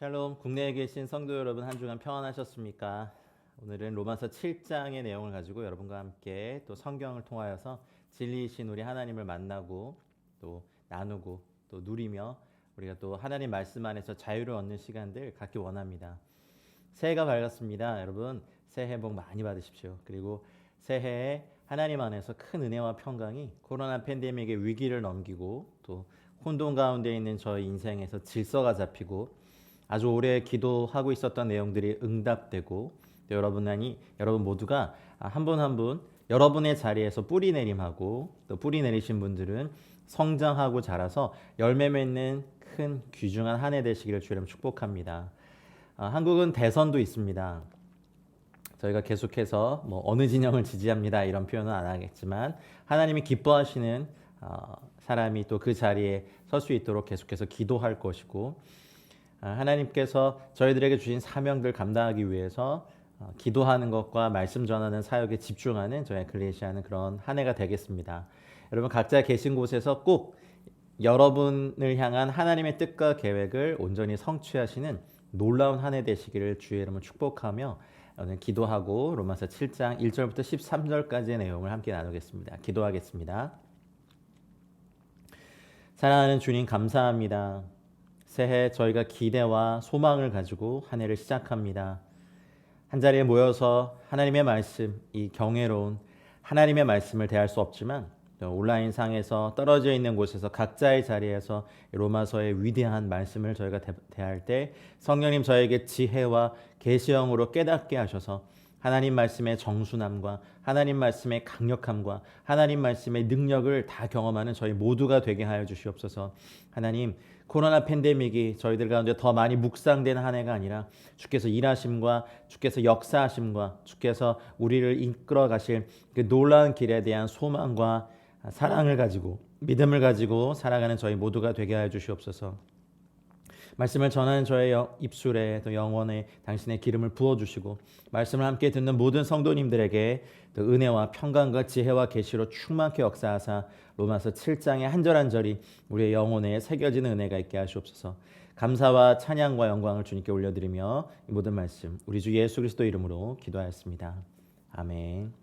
샬롬, 국내에 계신 성도 여러분 한 주간 평안하셨습니까? 오늘은 로마서 7장의 내용을 가지고 여러분과 함께 또 성경을 통하여서 진리이신 우리 하나님을 만나고 또 나누고 또 누리며 우리가 또 하나님 말씀 안에서 자유를 얻는 시간들 갖기 원합니다. 새해가 밝았습니다. 여러분 새해 복 많이 받으십시오. 그리고 새해에 하나님 안에서 큰 은혜와 평강이 코로나 팬데믹의 위기를 넘기고 또 혼돈 가운데 있는 저희 인생에서 질서가 잡히고 아주 오래 기도하고 있었던 내용들이 응답되고 여러분 모두가 한 분 한 분 여러분의 자리에서 뿌리 내림하고 또 뿌리 내리신 분들은 성장하고 자라서 열매 맺는 큰 귀중한 한 해 되시기를 주님 축복합니다. 한국은 대선도 있습니다. 저희가 계속해서 어느 진영을 지지합니다 이런 표현은 안 하겠지만 하나님이 기뻐하시는 사람이 또 그 자리에 설 수 있도록 계속해서 기도할 것이고 하나님께서 저희들에게 주신 사명들 감당하기 위해서 기도하는 것과 말씀 전하는 사역에 집중하는 저희 에클레시아는 그런 한 해가 되겠습니다. 여러분 각자 계신 곳에서 꼭 여러분을 향한 하나님의 뜻과 계획을 온전히 성취하시는 놀라운 한 해 되시기를 주의 이름으로 축복하며 오늘 기도하고 로마서 7장 1절부터 13절까지의 내용을 함께 나누겠습니다. 기도하겠습니다. 사랑하는 주님 감사합니다. 새해 저희가 기대와 소망을 가지고 한 해를 시작합니다. 한 자리에 모여서 하나님의 말씀, 이 경외로운 하나님의 말씀을 대할 수 없지만 온라인상에서 떨어져 있는 곳에서 각자의 자리에서 로마서의 위대한 말씀을 저희가 대할 때 성령님 저에게 지혜와 계시형으로 깨닫게 하셔서 하나님 말씀의 정순함과 하나님 말씀의 강력함과 하나님 말씀의 능력을 다 경험하는 저희 모두가 되게 하여 주시옵소서. 하나님 코로나 팬데믹이 저희들 가운데 더 많이 묵상되는 한 해가 아니라 주께서 일하심과 주께서 역사하심과 주께서 우리를 이끌어 가실 그 놀라운 길에 대한 소망과 사랑을 가지고 믿음을 가지고 살아가는 저희 모두가 되게 하여 주시옵소서. 말씀을 전하는 저의 입술에 또 영혼에 당신의 기름을 부어주시고 말씀을 함께 듣는 모든 성도님들에게 또 은혜와 평강과 지혜와 계시로 충만케 역사하사 로마서 7장의 한 절 한 절이 우리의 영혼에 새겨지는 은혜가 있게 하시옵소서. 감사와 찬양과 영광을 주님께 올려드리며 이 모든 말씀 우리 주 예수 그리스도 이름으로 기도하였습니다. 아멘.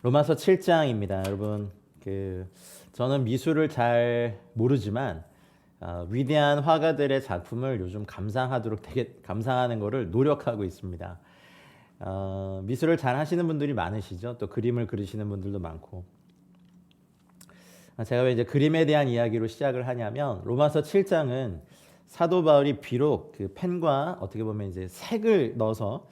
로마서 7장입니다. 여러분 저는 미술을 잘 모르지만 위대한 화가들의 작품을 요즘 감상하는 것을 노력하고 있습니다. 미술을 잘 하시는 분들이 많으시죠. 또 그림을 그리시는 분들도 많고. 제가 왜 이제 그림에 대한 이야기로 시작을 하냐면 로마서 7장은 사도 바울이 비록 그 펜과 어떻게 보면 이제 색을 넣어서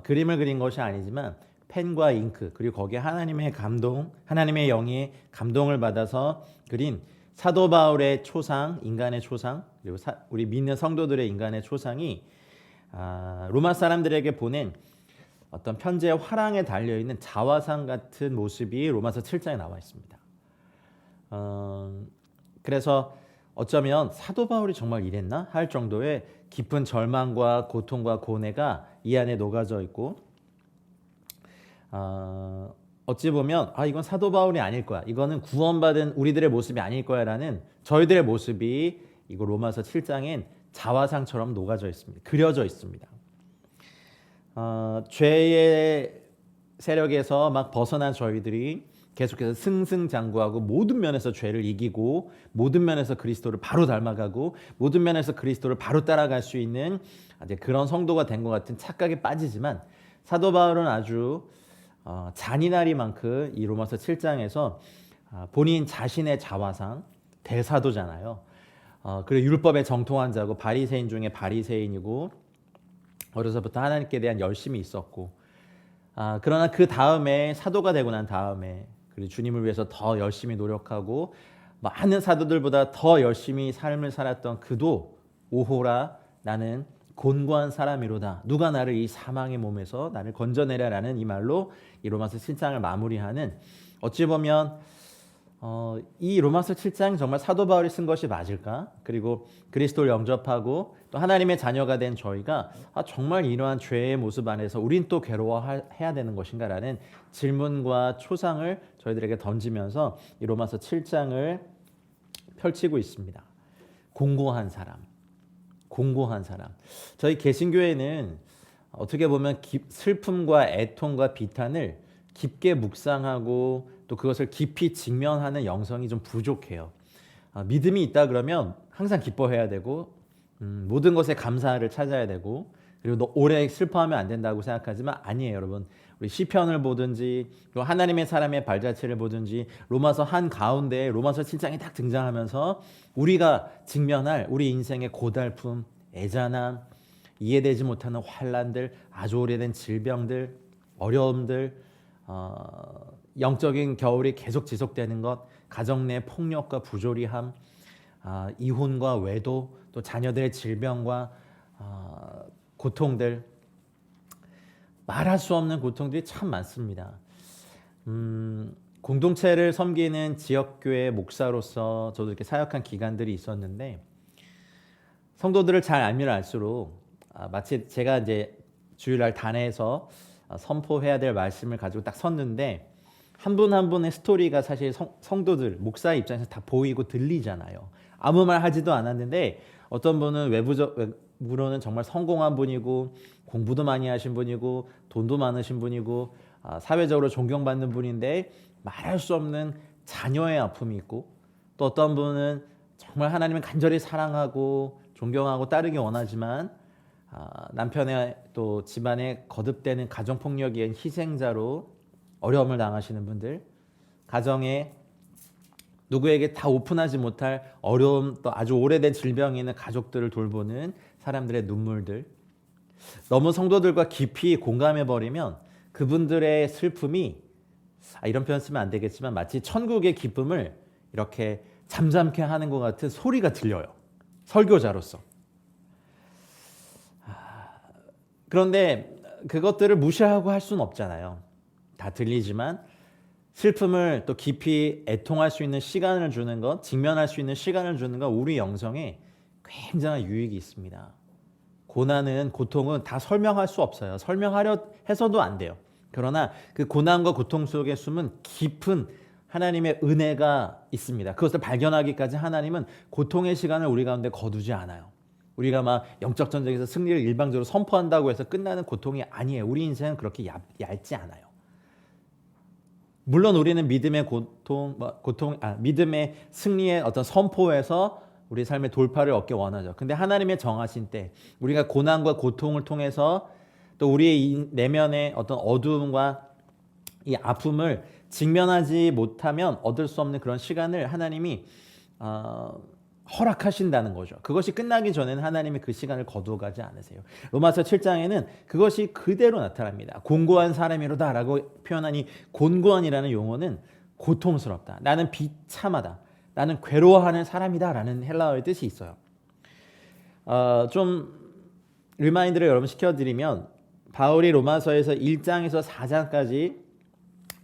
그림을 그린 것이 아니지만 펜과 잉크 그리고 거기에 하나님의 감동, 하나님의 영의 감동을 받아서 그린 사도 바울의 초상, 인간의 초상, 그리고 우리 믿는 성도들의 인간의 초상이 로마 사람들에게 보낸 어떤 편지의 화랑에 달려있는 자화상 같은 모습이 로마서 7장에 나와 있습니다. 그래서 어쩌면 사도 바울이 정말 이랬나 할 정도의 깊은 절망과 고통과 고뇌가 이 안에 녹아져 있고 어찌 보면 이건 사도 바울이 아닐 거야. 이거는 구원받은 우리들의 모습이 아닐 거야 라는 저희들의 모습이 이거 로마서 7장엔 자화상처럼 녹아져 있습니다. 그려져 있습니다. 죄의 세력에서 막 벗어난 저희들이 계속해서 승승장구하고 모든 면에서 죄를 이기고 모든 면에서 그리스도를 바로 닮아가고 모든 면에서 그리스도를 바로 따라갈 수 있는 그런 성도가 된 것 같은 착각에 빠지지만 사도 바울은 아주 잔인하리만큼 이 로마서 7장에서 본인 자신의 자화상 대사도잖아요. 그리고 율법에 정통한 자고 바리새인 중에 바리새인이고 어려서부터 하나님께 대한 열심이 있었고 그러나 그 다음에 사도가 되고 난 다음에 그리고 주님을 위해서 더 열심히 노력하고 많은 사도들보다 더 열심히 삶을 살았던 그도 오호라 나는 곤고한 사람이로다. 누가 나를 이 사망의 몸에서 나를 건져내랴라는 이 말로 이 로마서 7장을 마무리하는 어찌 보면 이 로마서 7장 정말 사도 바울이 쓴 것이 맞을까? 그리고 그리스도를 영접하고 또 하나님의 자녀가 된 저희가 정말 이러한 죄의 모습 안에서 우린 또 괴로워해야 되는 것인가라는 질문과 초상을 저희들에게 던지면서 이 로마서 7장을 펼치고 있습니다. 공고한 사람. 공고한 사람. 저희 개신교회는 어떻게 보면 슬픔과 애통과 비탄을 깊게 묵상하고 또 그것을 깊이 직면하는 영성이 좀 부족해요. 믿음이 있다 그러면 항상 기뻐해야 되고 모든 것에 감사를 찾아야 되고 그리고 오래 슬퍼하면 안 된다고 생각하지만 아니에요, 여러분. 우리 시편을 보든지 또 하나님의 사람의 발자취를 보든지 로마서 한 가운데 로마서 7장이 딱 등장하면서 우리가 직면할 우리 인생의 고달픔, 애잔함, 이해되지 못하는 환난들, 아주 오래된 질병들, 어려움들, 영적인 겨울이 계속 지속되는 것, 가정 내 폭력과 부조리함, 이혼과 외도, 또 자녀들의 질병과 고통들, 말할 수 없는 고통들이 참 많습니다. 공동체를 섬기는 지역교회 목사로서 저도 이렇게 사역한 기간들이 있었는데 성도들을 잘 알면 알수록 마치 제가 이제 주일날 단에서 선포해야 될 말씀을 가지고 딱 섰는데 한 분 한 분의 스토리가 사실 성도들, 목사의 입장에서 다 보이고 들리잖아요. 아무 말 하지도 않았는데 어떤 분은 외부로는 정말 성공한 분이고 공부도 많이 하신 분이고 돈도 많으신 분이고 사회적으로 존경받는 분인데 말할 수 없는 자녀의 아픔이 있고 또 어떤 분은 정말 하나님을 간절히 사랑하고 존경하고 따르기 원하지만 남편의 또 집안에 거듭되는 가정폭력의 희생자로 어려움을 당하시는 분들, 가정에 누구에게 다 오픈하지 못할 어려움 또 아주 오래된 질병이 있는 가족들을 돌보는 사람들의 눈물들, 너무 성도들과 깊이 공감해버리면 그분들의 슬픔이 이런 표현 쓰면 안 되겠지만 마치 천국의 기쁨을 이렇게 잠잠케 하는 것 같은 소리가 들려요. 설교자로서. 그런데 그것들을 무시하고 할 수는 없잖아요. 다 들리지만 슬픔을 또 깊이 애통할 수 있는 시간을 주는 것, 직면할 수 있는 시간을 주는 것, 우리 영성에 굉장한 유익이 있습니다. 고난은, 고통은 다 설명할 수 없어요. 설명하려 해서도 안 돼요. 그러나 그 고난과 고통 속에 숨은 깊은 하나님의 은혜가 있습니다. 그것을 발견하기까지 하나님은 고통의 시간을 우리 가운데 거두지 않아요. 우리가 막 영적 전쟁에서 승리를 일방적으로 선포한다고 해서 끝나는 고통이 아니에요. 우리 인생은 그렇게 얇지 않아요. 물론 우리는 믿음의 믿음의 승리의 어떤 선포에서 우리 삶의 돌파를 얻기 원하죠. 근데 하나님의 정하신 때 우리가 고난과 고통을 통해서 또 우리의 내면의 어떤 어두움과 이 아픔을 직면하지 못하면 얻을 수 없는 그런 시간을 하나님이 허락하신다는 거죠. 그것이 끝나기 전에는 하나님이 그 시간을 거두어가지 않으세요. 로마서 7장에는 그것이 그대로 나타납니다. 곤고한 사람이로다 라고 표현한 이 곤고한이라는 용어는 고통스럽다. 나는 비참하다. 나는 괴로워하는 사람이다 라는 헬라어의 뜻이 있어요. 좀 리마인드를 여러분 시켜드리면 바울이 로마서에서 1장에서 4장까지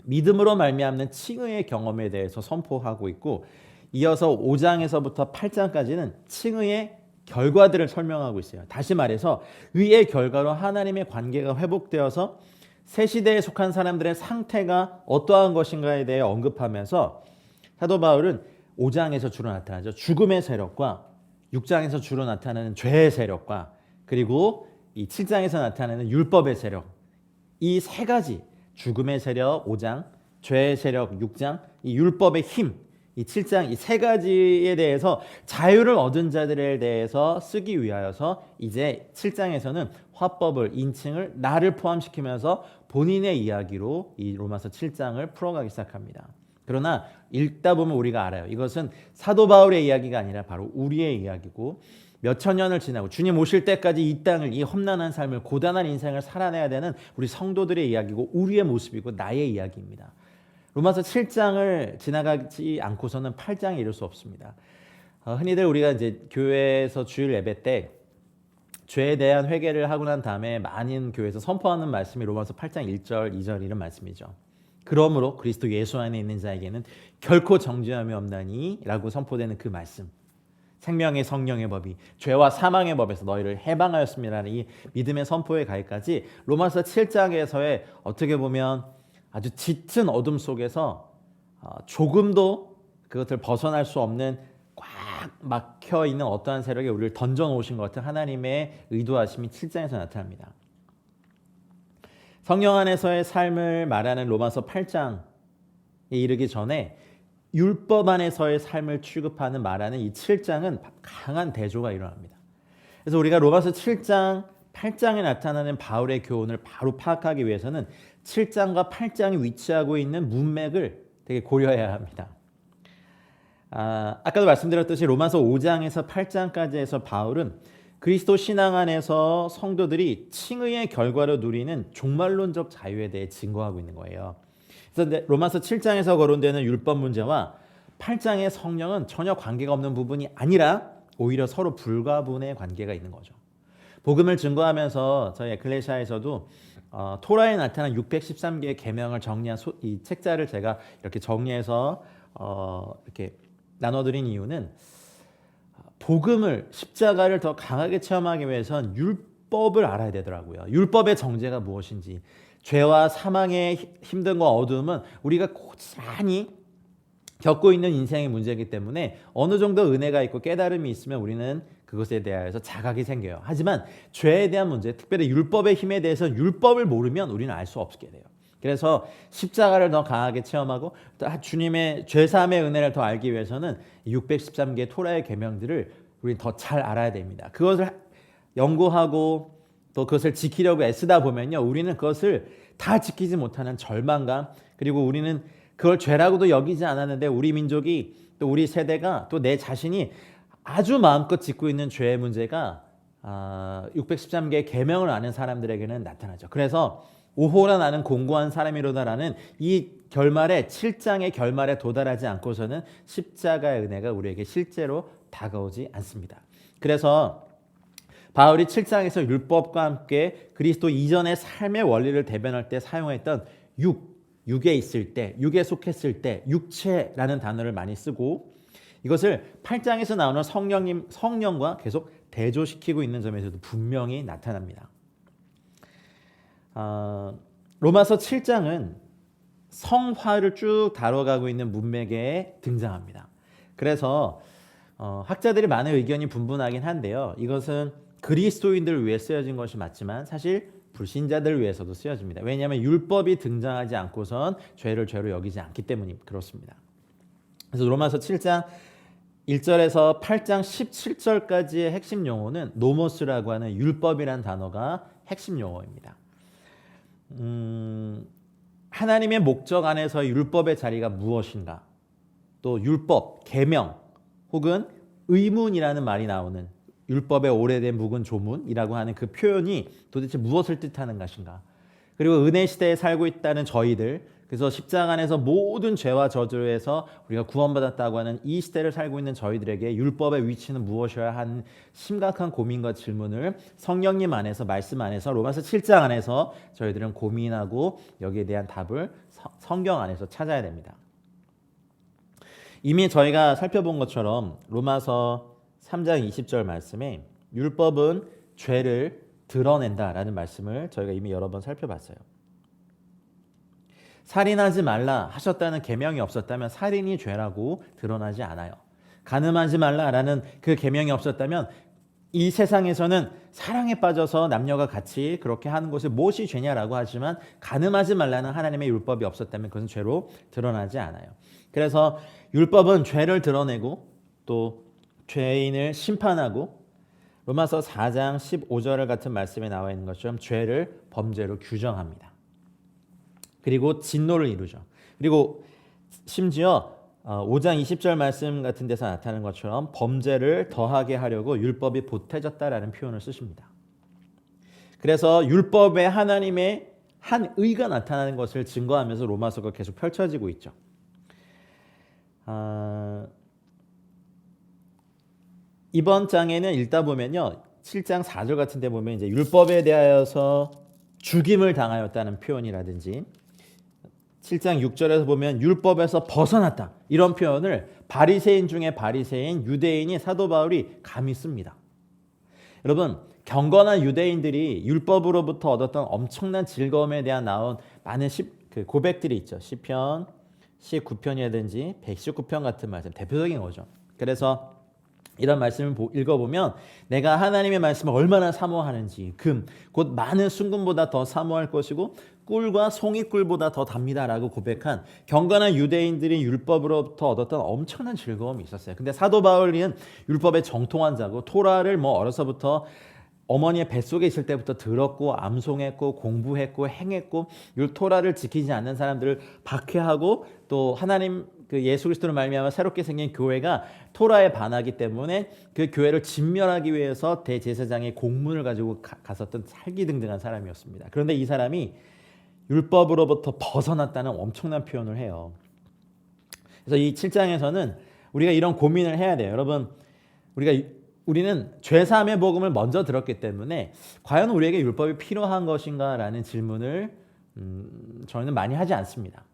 믿음으로 말미암는 칭의의 경험에 대해서 선포하고 있고 이어서 5장에서부터 8장까지는 칭의의 결과들을 설명하고 있어요. 다시 말해서 의의 결과로 하나님의 관계가 회복되어서 새 시대에 속한 사람들의 상태가 어떠한 것인가에 대해 언급하면서 사도 바울은 5장에서 주로 나타나죠. 죽음의 세력과 6장에서 주로 나타나는 죄의 세력과 그리고 이 7장에서 나타나는 율법의 세력, 이 세 가지 죽음의 세력 5장, 죄의 세력 6장, 이 율법의 힘 이 7장 이 세 가지에 대해서 자유를 얻은 자들에 대해서 쓰기 위하여서 이제 7장에서는 화법을 인칭을 나를 포함시키면서 본인의 이야기로 이 로마서 7장을 풀어가기 시작합니다. 그러나 읽다 보면 우리가 알아요. 이것은 사도 바울의 이야기가 아니라 바로 우리의 이야기고 몇천 년을 지나고 주님 오실 때까지 이 땅을 이 험난한 삶을 고단한 인생을 살아내야 되는 우리 성도들의 이야기고 우리의 모습이고 나의 이야기입니다. 로마서 7장을 지나가지 않고서는 8장에 이를 수 없습니다. 흔히들 우리가 이제 교회에서 주일 예배 때 죄에 대한 회개를 하고 난 다음에 많은 교회에서 선포하는 말씀이 로마서 8장 1절, 2절 이런 말씀이죠. 그러므로 그리스도 예수 안에 있는 자에게는 결코 정죄함이 없나니 라고 선포되는 그 말씀. 생명의 성령의 법이 죄와 사망의 법에서 너희를 해방하였습니다라는 이 믿음의 선포에 가기까지 로마서 7장에서의 어떻게 보면 아주 짙은 어둠 속에서 조금도 그것을 벗어날 수 없는 꽉 막혀 있는 어떠한 세력에 우리를 던져 놓으신 것 같은 하나님의 의도하심이 7장에서 나타납니다. 성령 안에서의 삶을 말하는 로마서 8장에 이르기 전에 율법 안에서의 삶을 취급하는 말하는 이 7장은 강한 대조가 일어납니다. 그래서 우리가 로마서 7장, 8장에 나타나는 바울의 교훈을 바로 파악하기 위해서는 7장과 8장이 위치하고 있는 문맥을 되게 고려해야 합니다. 아까도 말씀드렸듯이 로마서 5장에서 8장까지에서 바울은 그리스도 신앙 안에서 성도들이 칭의의 결과로 누리는 종말론적 자유에 대해 증거하고 있는 거예요. 그래서 로마서 7장에서 거론되는 율법 문제와 8장의 성령은 전혀 관계가 없는 부분이 아니라 오히려 서로 불가분의 관계가 있는 거죠. 복음을 증거하면서 저희 에클레시아에서도 토라에 나타난 613개의 계명을 정리한 이 책자를 제가 이렇게 정리해서 이렇게 나눠드린 이유는 복음을, 십자가를 더 강하게 체험하기 위해선 율법을 알아야 되더라고요. 율법의 정죄가 무엇인지, 죄와 사망의 힘듦과 어두움은 우리가 고스란히 겪고 있는 인생의 문제이기 때문에 어느 정도 은혜가 있고 깨달음이 있으면 우리는 그것에 대하여서 자각이 생겨요. 하지만 죄에 대한 문제, 특별히 율법의 힘에 대해서 율법을 모르면 우리는 알 수 없게 돼요. 그래서 십자가를 더 강하게 체험하고 주님의 죄사함의 은혜를 더 알기 위해서는 613개의 토라의 계명들을 우리는 더 잘 알아야 됩니다. 그것을 연구하고 또 그것을 지키려고 애쓰다 보면요, 우리는 그것을 다 지키지 못하는 절망감, 그리고 우리는 그걸 죄라고도 여기지 않았는데 우리 민족이 또 우리 세대가 또 내 자신이 아주 마음껏 짓고 있는 죄의 문제가 613개의 계명을 아는 사람들에게는 나타나죠. 그래서 오호라 나는 공고한 사람이로다라는 이 결말에 7장의 결말에 도달하지 않고서는 십자가의 은혜가 우리에게 실제로 다가오지 않습니다. 그래서 바울이 7장에서 율법과 함께 그리스도 이전의 삶의 원리를 대변할 때 사용했던 육에 있을 때, 육에 속했을 때, 육체라는 단어를 많이 쓰고 이것을 8장에서 나오는 성령과 계속 대조시키고 있는 점에서도 분명히 나타납니다. 로마서 7장은 성화를 쭉 다뤄가고 있는 문맥에 등장합니다. 그래서 학자들이 많은 의견이 분분하긴 한데요. 이것은 그리스도인들을 위해 쓰여진 것이 맞지만 사실 불신자들을 위해서도 쓰여집니다. 왜냐하면 율법이 등장하지 않고선 죄를 죄로 여기지 않기 때문이 그렇습니다. 그래서 로마서 7장 1절에서 8장 17절까지의 핵심 용어는 노모스라고 하는 율법이라는 단어가 핵심 용어입니다. 하나님의 목적 안에서 율법의 자리가 무엇인가, 또 율법, 계명 혹은 의문이라는 말이 나오는 율법의 오래된 묵은 조문이라고 하는 그 표현이 도대체 무엇을 뜻하는 것인가, 그리고 은혜 시대에 살고 있다는 저희들, 그래서 십자가 안에서 모든 죄와 저주에서 우리가 구원받았다고 하는 이 시대를 살고 있는 저희들에게 율법의 위치는 무엇이어야 하는 심각한 고민과 질문을 성령님 안에서, 말씀 안에서, 로마서 7장 안에서 저희들은 고민하고 여기에 대한 답을 성경 안에서 찾아야 됩니다. 이미 저희가 살펴본 것처럼 로마서 3장 20절 말씀에 율법은 죄를 드러낸다라는 말씀을 저희가 이미 여러 번 살펴봤어요. 살인하지 말라 하셨다는 계명이 없었다면 살인이 죄라고 드러나지 않아요. 간음하지 말라라는 그 계명이 없었다면 이 세상에서는 사랑에 빠져서 남녀가 같이 그렇게 하는 것이 무엇이 죄냐라고 하지만 간음하지 말라는 하나님의 율법이 없었다면 그것은 죄로 드러나지 않아요. 그래서 율법은 죄를 드러내고 또 죄인을 심판하고 로마서 4장 15절 같은 말씀에 나와 있는 것처럼 죄를 범죄로 규정합니다. 그리고 진노를 이루죠. 그리고 심지어 5장 20절 말씀 같은 데서 나타나는 것처럼 범죄를 더하게 하려고 율법이 보태졌다라는 표현을 쓰십니다. 그래서 율법에 하나님의 한 의가 나타나는 것을 증거하면서 로마서가 계속 펼쳐지고 있죠. 이번 장에는 읽다 보면요, 7장 4절 같은 데 보면 이제 율법에 대하여서 죽임을 당하였다는 표현이라든지 7장 6절에서 보면 율법에서 벗어났다, 이런 표현을 바리새인 중에 바리새인, 유대인이 사도 바울이 감히 씁니다. 여러분, 경건한 유대인들이 율법으로부터 얻었던 엄청난 즐거움에 대한 나온 많은 고백들이 있죠. 시편 19편이라든지 119편 같은 말씀, 대표적인 거죠. 그래서 이런 말씀을 읽어보면 내가 하나님의 말씀을 얼마나 사모하는지 곧 많은 순금보다 더 사모할 것이고 꿀과 송이꿀보다 더 답니다라고 고백한 경건한 유대인들이 율법으로부터 얻었던 엄청난 즐거움이 있었어요. 근데 사도 바울은 율법의 정통한 자고 토라를 어려서부터 어머니의 뱃속에 있을 때부터 들었고 암송했고 공부했고 행했고 이 토라를 지키지 않는 사람들을 박해하고 또 하나님 예수 그리스도로 말미암아 새롭게 생긴 교회가 토라에 반하기 때문에 그 교회를 진멸하기 위해서 대제사장의 공문을 가지고 갔었던 살기등등한 사람이었습니다. 그런데 이 사람이 율법으로부터 벗어났다는 엄청난 표현을 해요. 그래서 이 7장에서는 우리가 이런 고민을 해야 돼요. 여러분, 우리는 죄사함의 복음을 먼저 들었기 때문에 과연 우리에게 율법이 필요한 것인가라는 질문을 저희는 많이 하지 않습니다.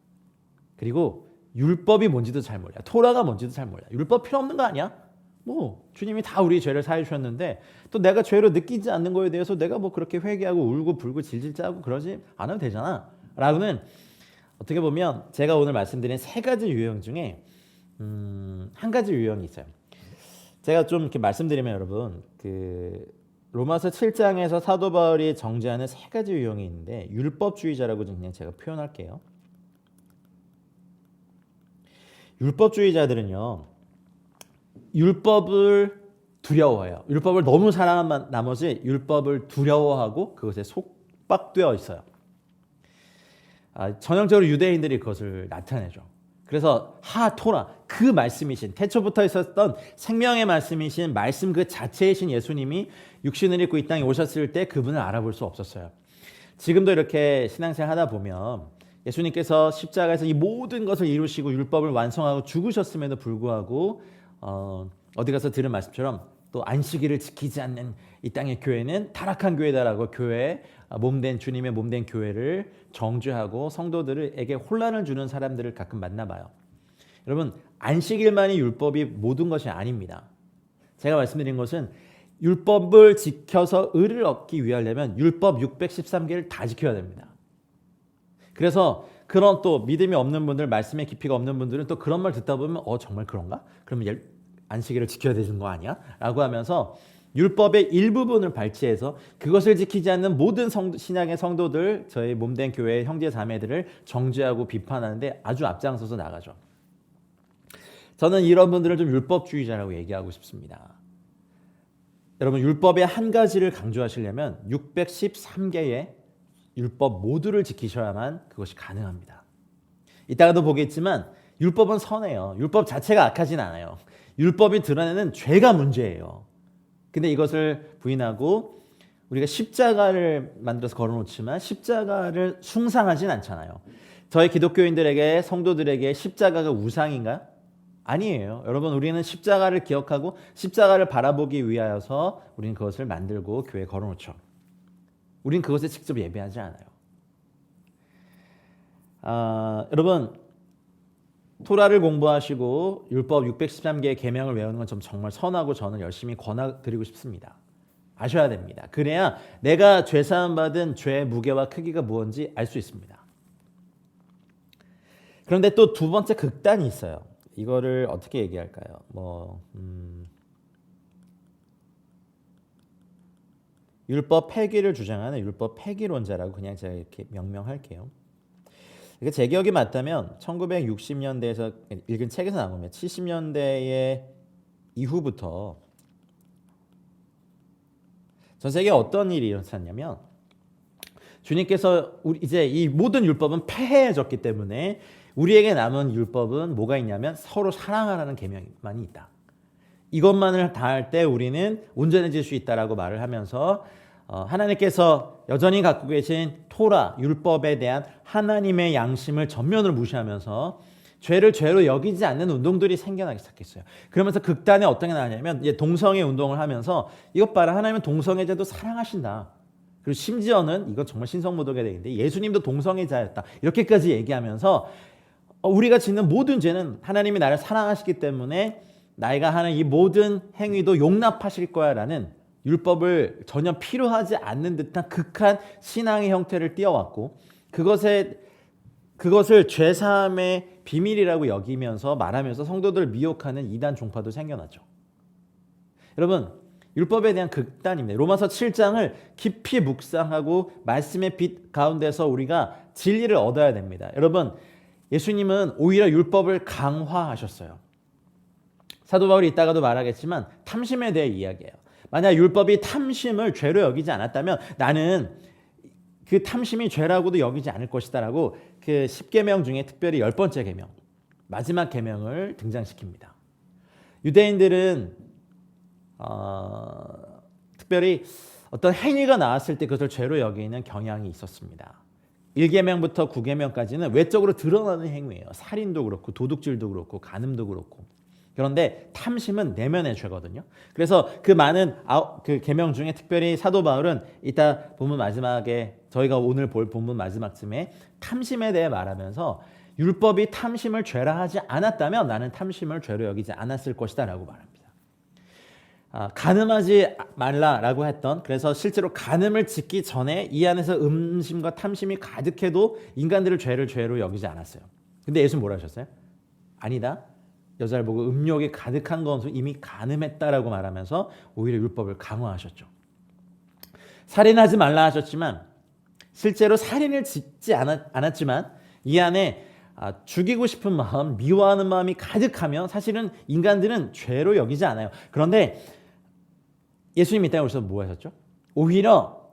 그리고 율법이 뭔지도 잘 몰라요. 토라가 뭔지도 잘 몰라요. 율법 필요 없는 거 아니야? 주님이 다 우리 죄를 사해 주셨는데 또 내가 죄로 느끼지 않는 거에 대해서 내가 그렇게 회개하고 울고 불고 질질 짜고 그러지 않아도 되잖아 라고는 어떻게 보면 제가 오늘 말씀드린 세 가지 유형 중에 한 가지 유형이 있어요. 제가 좀 이렇게 말씀드리면 여러분 로마서 7장에서 사도 바울이 정죄하는 세 가지 유형이 있는데 율법주의자라고 그냥 제가 표현할게요. 율법주의자들은요, 율법을 두려워해요. 율법을 너무 사랑한 나머지 율법을 두려워하고 그것에 속박되어 있어요. 전형적으로 유대인들이 그것을 나타내죠. 그래서 토라 그 말씀이신 태초부터 있었던 생명의 말씀이신 말씀 그 자체이신 예수님이 육신을 입고 이 땅에 오셨을 때 그분을 알아볼 수 없었어요. 지금도 이렇게 신앙생활 하다 보면 예수님께서 십자가에서 이 모든 것을 이루시고 율법을 완성하고 죽으셨음에도 불구하고 어디 가서 들은 말씀처럼 또 안식일을 지키지 않는 이 땅의 교회는 타락한 교회다라고 몸된 주님의 몸된 교회를 정죄하고 성도들에게 혼란을 주는 사람들을 가끔 만나봐요. 여러분, 안식일만이 율법이 모든 것이 아닙니다. 제가 말씀드린 것은 율법을 지켜서 의를 얻기 위하려면 율법 613개를 다 지켜야 됩니다. 그래서 그런 또 믿음이 없는 분들, 말씀의 깊이가 없는 분들은 또 그런 말 듣다 보면 정말 그런가? 그러면 안식일을 지켜야 되는 거 아니야? 라고 하면서 율법의 일부분을 발췌해서 그것을 지키지 않는 모든 신약의 성도들, 저희 몸된 교회의 형제 자매들을 정죄하고 비판하는데 아주 앞장서서 나가죠. 저는 이런 분들을 좀 율법주의자라고 얘기하고 싶습니다. 여러분, 율법의 한 가지를 강조하시려면 613개의 율법 모두를 지키셔야만 그것이 가능합니다. 이따가도 보겠지만 율법은 선해요. 율법 자체가 악하진 않아요. 율법이 드러내는 죄가 문제예요. 근데 이것을 부인하고 우리가 십자가를 만들어서 걸어놓지만 십자가를 숭상하진 않잖아요. 저희 기독교인들에게 성도들에게 십자가가 우상인가요? 아니에요. 여러분, 우리는 십자가를 기억하고 십자가를 바라보기 위하여서 우리는 그것을 만들고 교회에 걸어놓죠. 우린 그것에 직접 예배하지 않아요. 여러분, 토라를 공부하시고 율법 613개의 계명을 외우는 건 좀 정말 선하고 저는 열심히 권하드리고 싶습니다. 아셔야 됩니다. 그래야 내가 죄사함 받은 죄의 무게와 크기가 무엇인지 알 수 있습니다. 그런데 또 두 번째 극단이 있어요. 이거를 어떻게 얘기할까요? 율법 폐기를 주장하는 율법 폐기론자라고 그냥 제가 이렇게 명명할게요. 제 기억이 맞다면 1960년대에서 읽은 책에서 나온 겁니다. 70년대의 이후부터 전 세계에 어떤 일이 일어났냐면 주님께서 이제 이 모든 율법은 폐해졌기 때문에 우리에게 남은 율법은 뭐가 있냐면 서로 사랑하라는 계명만이 있다. 이것만을 다 할 때 우리는 온전해질 수 있다라고 말을 하면서 하나님께서 여전히 갖고 계신 토라, 율법에 대한 하나님의 양심을 전면으로 무시하면서 죄를 죄로 여기지 않는 운동들이 생겨나기 시작했어요. 그러면서 극단에 어떤 게 나냐면 동성애 운동을 하면서 이것 봐라, 하나님은 동성애자도 사랑하신다. 그리고 심지어는 이건 정말 신성모독의 얘기인데 예수님도 동성애자였다. 이렇게까지 얘기하면서 우리가 짓는 모든 죄는 하나님이 나를 사랑하시기 때문에 나이가 하는 이 모든 행위도 용납하실 거야 라는 율법을 전혀 필요하지 않는 듯한 극한 신앙의 형태를 띄워왔고 그것을 죄사함의 비밀이라고 여기면서 말하면서 성도들을 미혹하는 이단 종파도 생겨났죠. 여러분, 율법에 대한 극단입니다. 로마서 7장을 깊이 묵상하고 말씀의 빛 가운데서 우리가 진리를 얻어야 됩니다. 여러분, 예수님은 오히려 율법을 강화하셨어요. 사도 바울이 이따가도 말하겠지만 탐심에 대해 이야기해요. 만약 율법이 탐심을 죄로 여기지 않았다면 나는 그 탐심이 죄라고도 여기지 않을 것이다라고 그 10계명 중에 특별히 10번째 계명, 마지막 계명을 등장시킵니다. 유대인들은 특별히 어떤 행위가 나왔을 때 그것을 죄로 여기는 경향이 있었습니다. 1계명부터 9계명까지는 외적으로 드러나는 행위예요. 살인도 그렇고 도둑질도 그렇고 간음도 그렇고. 그런데 탐심은 내면의 죄거든요. 그래서 그 많은 그 계명 중에 특별히 사도 바울은 이따 본문 마지막에 저희가 오늘 볼 본문 마지막쯤에 탐심에 대해 말하면서 율법이 탐심을 죄라 하지 않았다면 나는 탐심을 죄로 여기지 않았을 것이다 라고 말합니다. 간음하지 말라라고 했던, 그래서 실제로 간음을 짓기 전에 이 안에서 음심과 탐심이 가득해도 인간들을 죄로 여기지 않았어요. 근데 예수는 뭐라 하셨어요? 아니다. 여자를 보고 음욕이 가득한 것은 이미 간음했다라고 말하면서 오히려 율법을 강화하셨죠. 살인하지 말라 하셨지만 실제로 살인을 짓지 않았지만 이 안에 죽이고 싶은 마음, 미워하는 마음이 가득하면 사실은 인간들은 죄로 여기지 않아요. 그런데 예수님이 이 땅에 오셔서 뭐 하셨죠? 오히려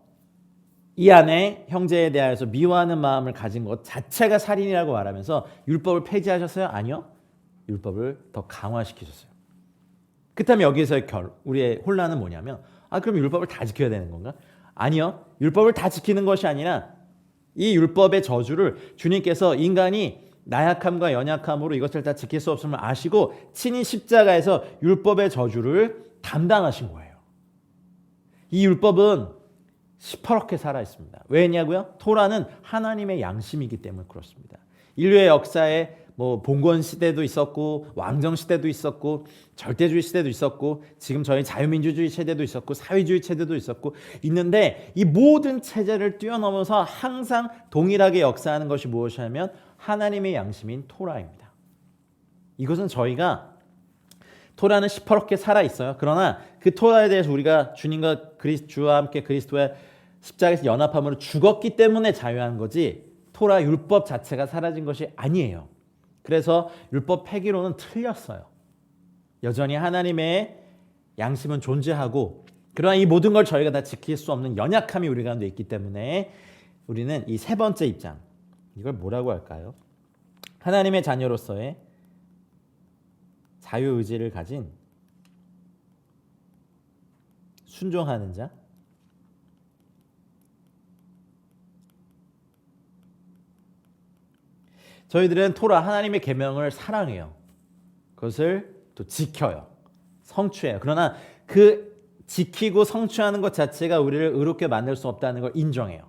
이 안에 형제에 대하여서 미워하는 마음을 가진 것 자체가 살인이라고 말하면서 율법을 폐지하셨어요? 아니요. 율법을 더 강화시키셨어요. 그렇다면 여기에서의 우리의 혼란은 뭐냐면 그럼 율법을 다 지켜야 되는 건가? 아니요. 율법을 다 지키는 것이 아니라 이 율법의 저주를 주님께서 인간이 나약함과 연약함으로 이것을 다 지킬 수 없음을 아시고 친히 십자가에서 율법의 저주를 담당하신 거예요. 이 율법은 시퍼렇게 살아 있습니다. 왜냐고요? 토라는 하나님의 양심이기 때문에 그렇습니다. 인류의 역사에 봉건 시대도 있었고 왕정 시대도 있었고 절대주의 시대도 있었고 지금 저희 자유민주주의 체제도 있었고 사회주의 체제도 있었고 있는데 이 모든 체제를 뛰어넘어서 항상 동일하게 역사하는 것이 무엇이냐면 하나님의 양심인 토라입니다. 이것은 저희가 토라는 시퍼렇게 살아 있어요. 그러나 그 토라에 대해서 우리가 주님과 주와 함께 그리스도의 십자가에서 연합함으로 죽었기 때문에 자유한 거지 토라 율법 자체가 사라진 것이 아니에요. 그래서 율법 폐기로는 틀렸어요. 여전히 하나님의 양심은 존재하고 그러나 이 모든 걸 저희가 다 지킬 수 없는 연약함이 우리 가운데 있기 때문에 우리는 이 세 번째 입장, 이걸 뭐라고 할까요? 하나님의 자녀로서의 자유의지를 가진 순종하는 자, 저희들은 토라 하나님의 계명을 사랑해요. 그것을 또 지켜요. 성취해요. 그러나 그 지키고 성취하는 것 자체가 우리를 의롭게 만들 수 없다는 걸 인정해요.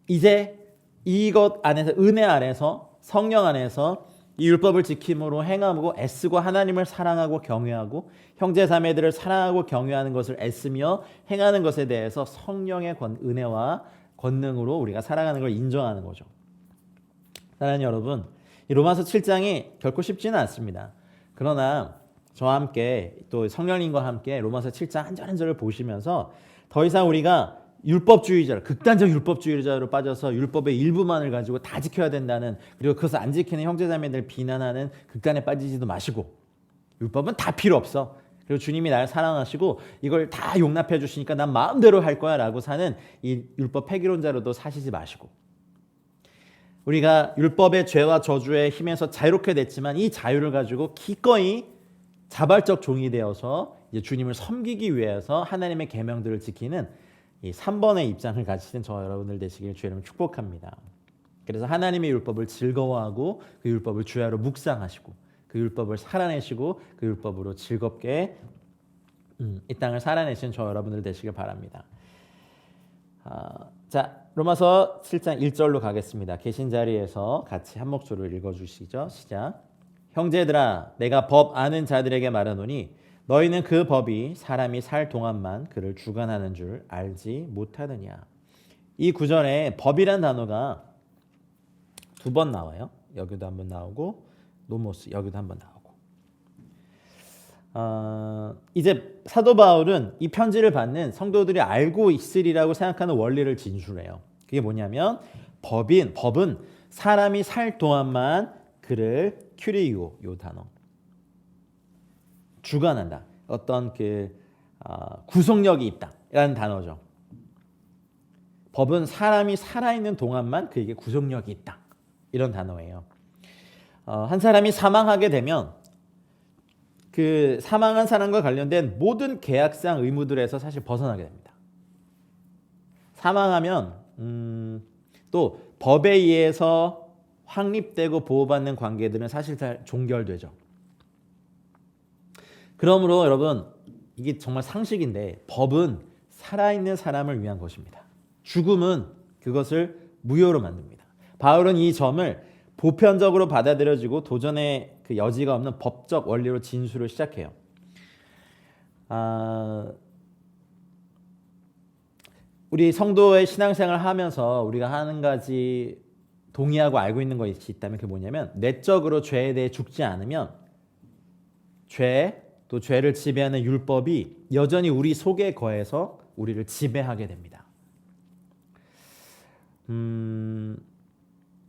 이제 이것 안에서 은혜 안에서 성령 안에서 이 율법을 지킴으로 행함으로 애쓰고 하나님을 사랑하고 경외하고 형제 자매들을 사랑하고 경외하는 것을 애쓰며 행하는 것에 대해서 성령의 은혜와 권능으로 우리가 살아가는 걸 인정하는 거죠. 사랑하는 여러분, 이 로마서 7장이 결코 쉽지는 않습니다. 그러나 저와 함께 또 성령님과 함께 로마서 7장 한 절 한 절을 보시면서 더 이상 우리가 율법주의자, 극단적 율법주의자로 빠져서 율법의 일부만을 가지고 다 지켜야 된다는, 그리고 그것을 안 지키는 형제자매들 비난하는 극단에 빠지지도 마시고 율법은 다 필요 없어. 그리고 주님이 나를 사랑하시고 이걸 다 용납해 주시니까 난 마음대로 할 거야 라고 사는 이 율법 폐기론자로도 사시지 마시고 우리가 율법의 죄와 저주의 힘에서 자유롭게 됐지만 이 자유를 가지고 기꺼이 자발적 종이 되어서 이제 주님을 섬기기 위해서 하나님의 계명들을 지키는 이 3번의 입장을 가지신 저와 여러분들 되시길 주의 이름으로 축복합니다. 그래서 하나님의 율법을 즐거워하고 그 율법을 주야로 묵상하시고 그 율법을 살아내시고 그 율법으로 즐겁게 이 땅을 살아내신 저와 여러분들 되시길 바랍니다. 자, 로마서 7장 1절로 가겠습니다. 계신 자리에서 같이 한 목소리로 읽어주시죠. 시작. 형제들아, 내가 법 아는 자들에게 말하노니 너희는 그 법이 사람이 살 동안만 그를 주관하는 줄 알지 못하느냐. 이 구절에 법이란 단어가 두 번 나와요. 여기도 한 번 나오고 노모스 여기도 한 번 나오고. 이제 사도 바울은 이 편지를 받는 성도들이 알고 있으리라고 생각하는 원리를 진술해요. 그게 뭐냐면 법은 사람이 살 동안만 그를 큐리오, 요 단어 주관한다. 어떤 구속력이 있다라는 단어죠. 법은 사람이 살아있는 동안만 그에게 구속력이 있다. 이런 단어예요. 한 사람이 사망하게 되면 그 사망한 사람과 관련된 모든 계약상 의무들에서 사실 벗어나게 됩니다. 사망하면 또 법에 의해서 확립되고 보호받는 관계들은 사실 다 종결되죠. 그러므로 여러분 이게 정말 상식인데 법은 살아있는 사람을 위한 것입니다. 죽음은 그것을 무효로 만듭니다. 바울은 이 점을 보편적으로 받아들여지고 도전의 그 여지가 없는 법적 원리로 진술을 시작해요. 우리 성도의 신앙생활을 하면서 우리가 한 가지 동의하고 알고 있는 것이 있다면 그게 뭐냐면 내적으로 죄에 대해 죽지 않으면 또 죄를 지배하는 율법이 여전히 우리 속에 거해서 우리를 지배하게 됩니다.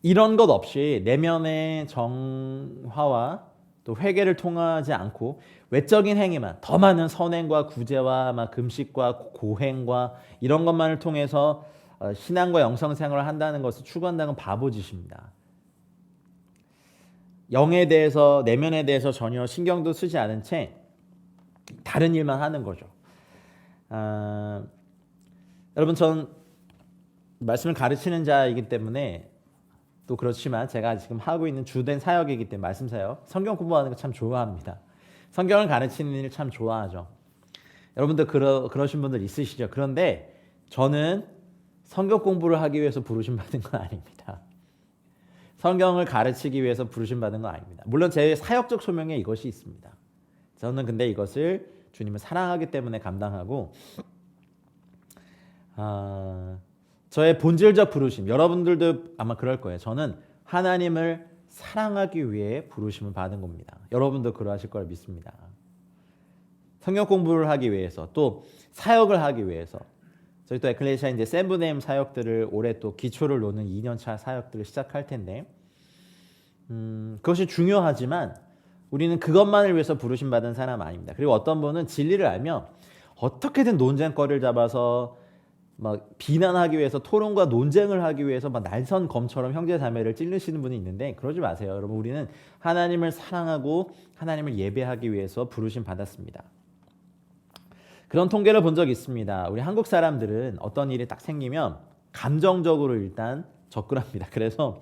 이런 것 없이 내면의 정화와 또 회개를 통하지 않고 외적인 행위만 더 많은 선행과 구제와 금식과 고행과 이런 것만을 통해서 신앙과 영성생활을 한다는 것을 추구한다는 건 바보짓입니다. 영에 대해서 내면에 대해서 전혀 신경도 쓰지 않은 채 다른 일만 하는 거죠. 여러분 전 말씀을 가르치는 자이기 때문에 또 그렇지만 제가 지금 하고 있는 주된 사역이기 때문에 말씀 사역, 성경 공부하는 거 참 좋아합니다. 성경을 가르치는 일 참 좋아하죠. 여러분들 그러신 분들 있으시죠? 그런데 저는 성경 공부를 하기 위해서 부르심 받은 건 아닙니다. 성경을 가르치기 위해서 부르심 받은 건 아닙니다. 물론 제 사역적 소명에 이것이 있습니다. 저는 근데 이것을 주님을 사랑하기 때문에 감당하고 저의 본질적 부르심, 여러분들도 아마 그럴 거예요. 저는 하나님을 사랑하기 위해 부르심을 받은 겁니다. 여러분도 그러하실 걸 믿습니다. 성경 공부를 하기 위해서 또 사역을 하기 위해서 저희 또 에클레시아 이제 세븐엠 사역들을 올해 또 기초를 놓는 2년차 사역들을 시작할 텐데 그것이 중요하지만 우리는 그것만을 위해서 부르심 받은 사람 아닙니다. 그리고 어떤 분은 진리를 알면 어떻게든 논쟁거리를 잡아서 비난하기 위해서 토론과 논쟁을 하기 위해서 날선 검처럼 형제 자매를 찔르시는 분이 있는데 그러지 마세요. 여러분 우리는 하나님을 사랑하고 하나님을 예배하기 위해서 부르심 받았습니다. 그런 통계를 본 적이 있습니다. 우리 한국 사람들은 어떤 일이 딱 생기면 감정적으로 일단 접근합니다. 그래서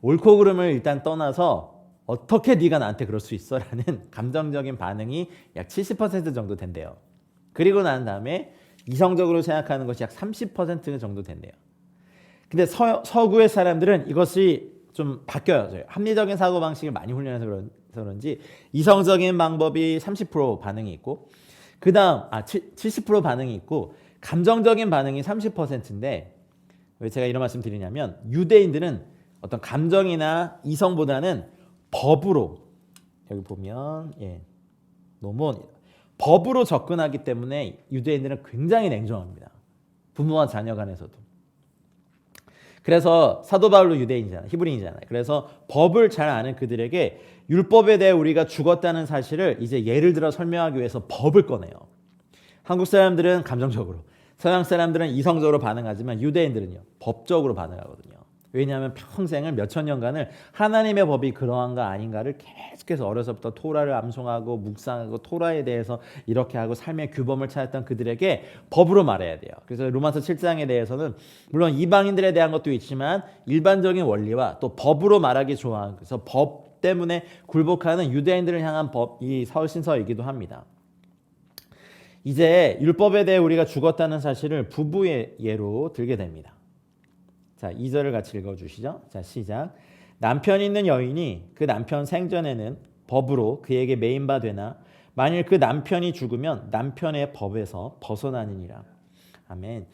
옳고 그름을 일단 떠나서 어떻게 네가 나한테 그럴 수 있어? 라는 감정적인 반응이 약 70% 정도 된대요. 그리고 난 다음에 이성적으로 생각하는 것이 약 30% 정도 된대요. 근데 서구의 사람들은 이것이 좀 바뀌어요. 합리적인 사고방식을 많이 훈련해서 그런지 이성적인 방법이 30% 반응이 있고 그 다음 70% 반응이 있고 감정적인 반응이 30%인데 왜 제가 이런 말씀 드리냐면 유대인들은 어떤 감정이나 이성보다는 법으로 여기 보면 법으로 접근하기 때문에 유대인들은 굉장히 냉정합니다. 부모와 자녀 간에서도. 그래서 사도 바울도 유대인이잖아요. 히브리인이잖아요. 그래서 법을 잘 아는 그들에게 율법에 대해 우리가 죽었다는 사실을 이제 예를 들어 설명하기 위해서 법을 꺼내요. 한국 사람들은 감정적으로, 서양 사람들은 이성적으로 반응하지만 유대인들은요. 법적으로 반응하거든요. 왜냐하면 평생을 몇천 년간을 하나님의 법이 그러한가 아닌가를 계속해서 어려서부터 토라를 암송하고 묵상하고 토라에 대해서 이렇게 하고 삶의 규범을 찾았던 그들에게 법으로 말해야 돼요. 그래서 로마서 7장에 대해서는 물론 이방인들에 대한 것도 있지만 일반적인 원리와 또 법으로 말하기 좋아하는 그래서 법 때문에 굴복하는 유대인들을 향한 이 서신서이기도 합니다. 이제 율법에 대해 우리가 죽었다는 사실을 부부의 예로 들게 됩니다. 자, 2절을 같이 읽어주시죠. 자, 시작. 남편이 있는 여인이 그 남편 생전에는 법으로 그에게 매인바 되나 만일 그 남편이 죽으면 남편의 법에서 벗어나느니라. 아멘.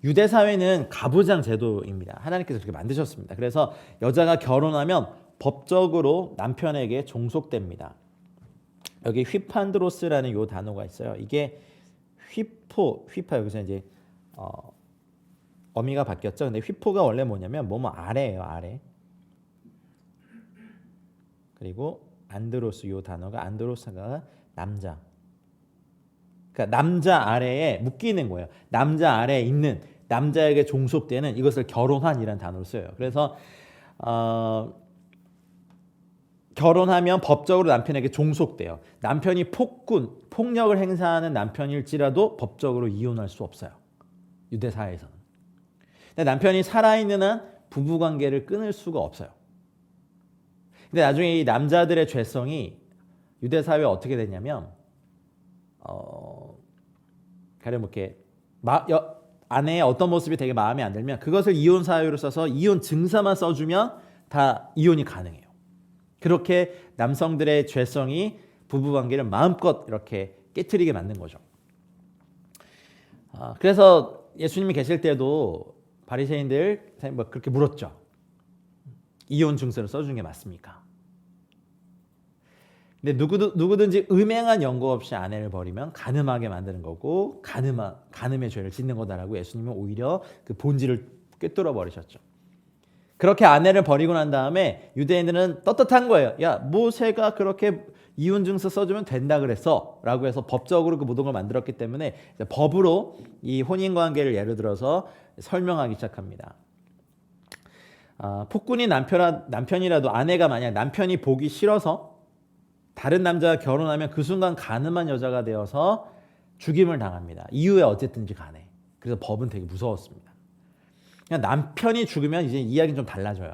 유대 사회는 가부장 제도입니다. 하나님께서 그렇게 만드셨습니다. 그래서 여자가 결혼하면 법적으로 남편에게 종속됩니다. 여기 휘판드로스라는 요 단어가 있어요. 이게 휘파 여기서 이제 어미가 바뀌었죠. 근데 휘포가 원래 뭐냐면 뭐뭐 아래예요, 아래. 그리고 안드로스 요 단어가 안드로스가 남자. 그러니까 남자 아래에 묶이는 거예요. 남자 아래에 있는 남자에게 종속되는 이것을 결혼한이라는 단어를 써요. 그래서 결혼하면 법적으로 남편에게 종속돼요. 남편이 폭력을 행사하는 남편일지라도 법적으로 이혼할 수 없어요. 유대 사회에서는. 근데 남편이 살아있는 한 부부관계를 끊을 수가 없어요. 근데 나중에 이 남자들의 죄성이 유대 사회에 어떻게 됐냐면 가령 이렇게 아내의 어떤 모습이 되게 마음에 안 들면 그것을 이혼 사유로 써서 이혼 증서만 써주면 다 이혼이 가능해요. 그렇게 남성들의 죄성이 부부관계를 마음껏 이렇게 깨트리게 만든 거죠. 그래서 예수님이 계실 때도 바리새인들 뭐 그렇게 물었죠. 이혼 증서를 써주는 게 맞습니까? 근데 누구든지 음행한 연고 없이 아내를 버리면 간음하게 만드는 거고 간음의 죄를 짓는 거다라고 예수님은 오히려 그 본질을 꿰뚫어 버리셨죠. 그렇게 아내를 버리고 난 다음에 유대인들은 떳떳한 거예요. 야, 모세가 그렇게 이혼 증서 써주면 된다 그랬어 라고 해서 법적으로 그 모든 걸 만들었기 때문에 법으로 이 혼인관계를 예를 들어서 설명하기 시작합니다. 폭군이 남편이라도 아내가 만약 남편이 보기 싫어서 다른 남자와 결혼하면 그 순간 간음한 여자가 되어서 죽임을 당합니다. 이후에 어쨌든지 간에. 그래서 법은 되게 무서웠습니다. 그냥 남편이 죽으면 이제 이야기는 좀 달라져요.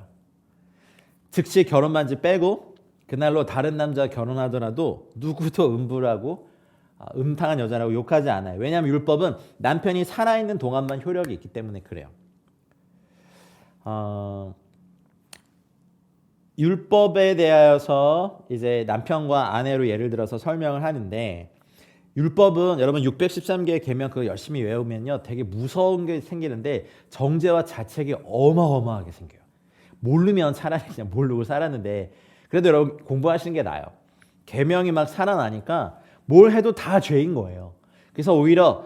즉시 결혼 반지 빼고 그날로 다른 남자와 결혼하더라도 누구도 음부라고 음탕한 여자라고 욕하지 않아요. 왜냐하면 율법은 남편이 살아있는 동안만 효력이 있기 때문에 그래요. 율법에 대하여서 이제 남편과 아내로 예를 들어서 설명을 하는데 율법은 여러분 613개의 계명 그거 열심히 외우면요 되게 무서운 게 생기는데 정죄와 자책이 어마어마하게 생겨요. 모르면 차라리 그냥 모르고 살았는데 그래도 여러분 공부하시는 게 나아요. 계명이 막 살아나니까 뭘 해도 다 죄인 거예요. 그래서 오히려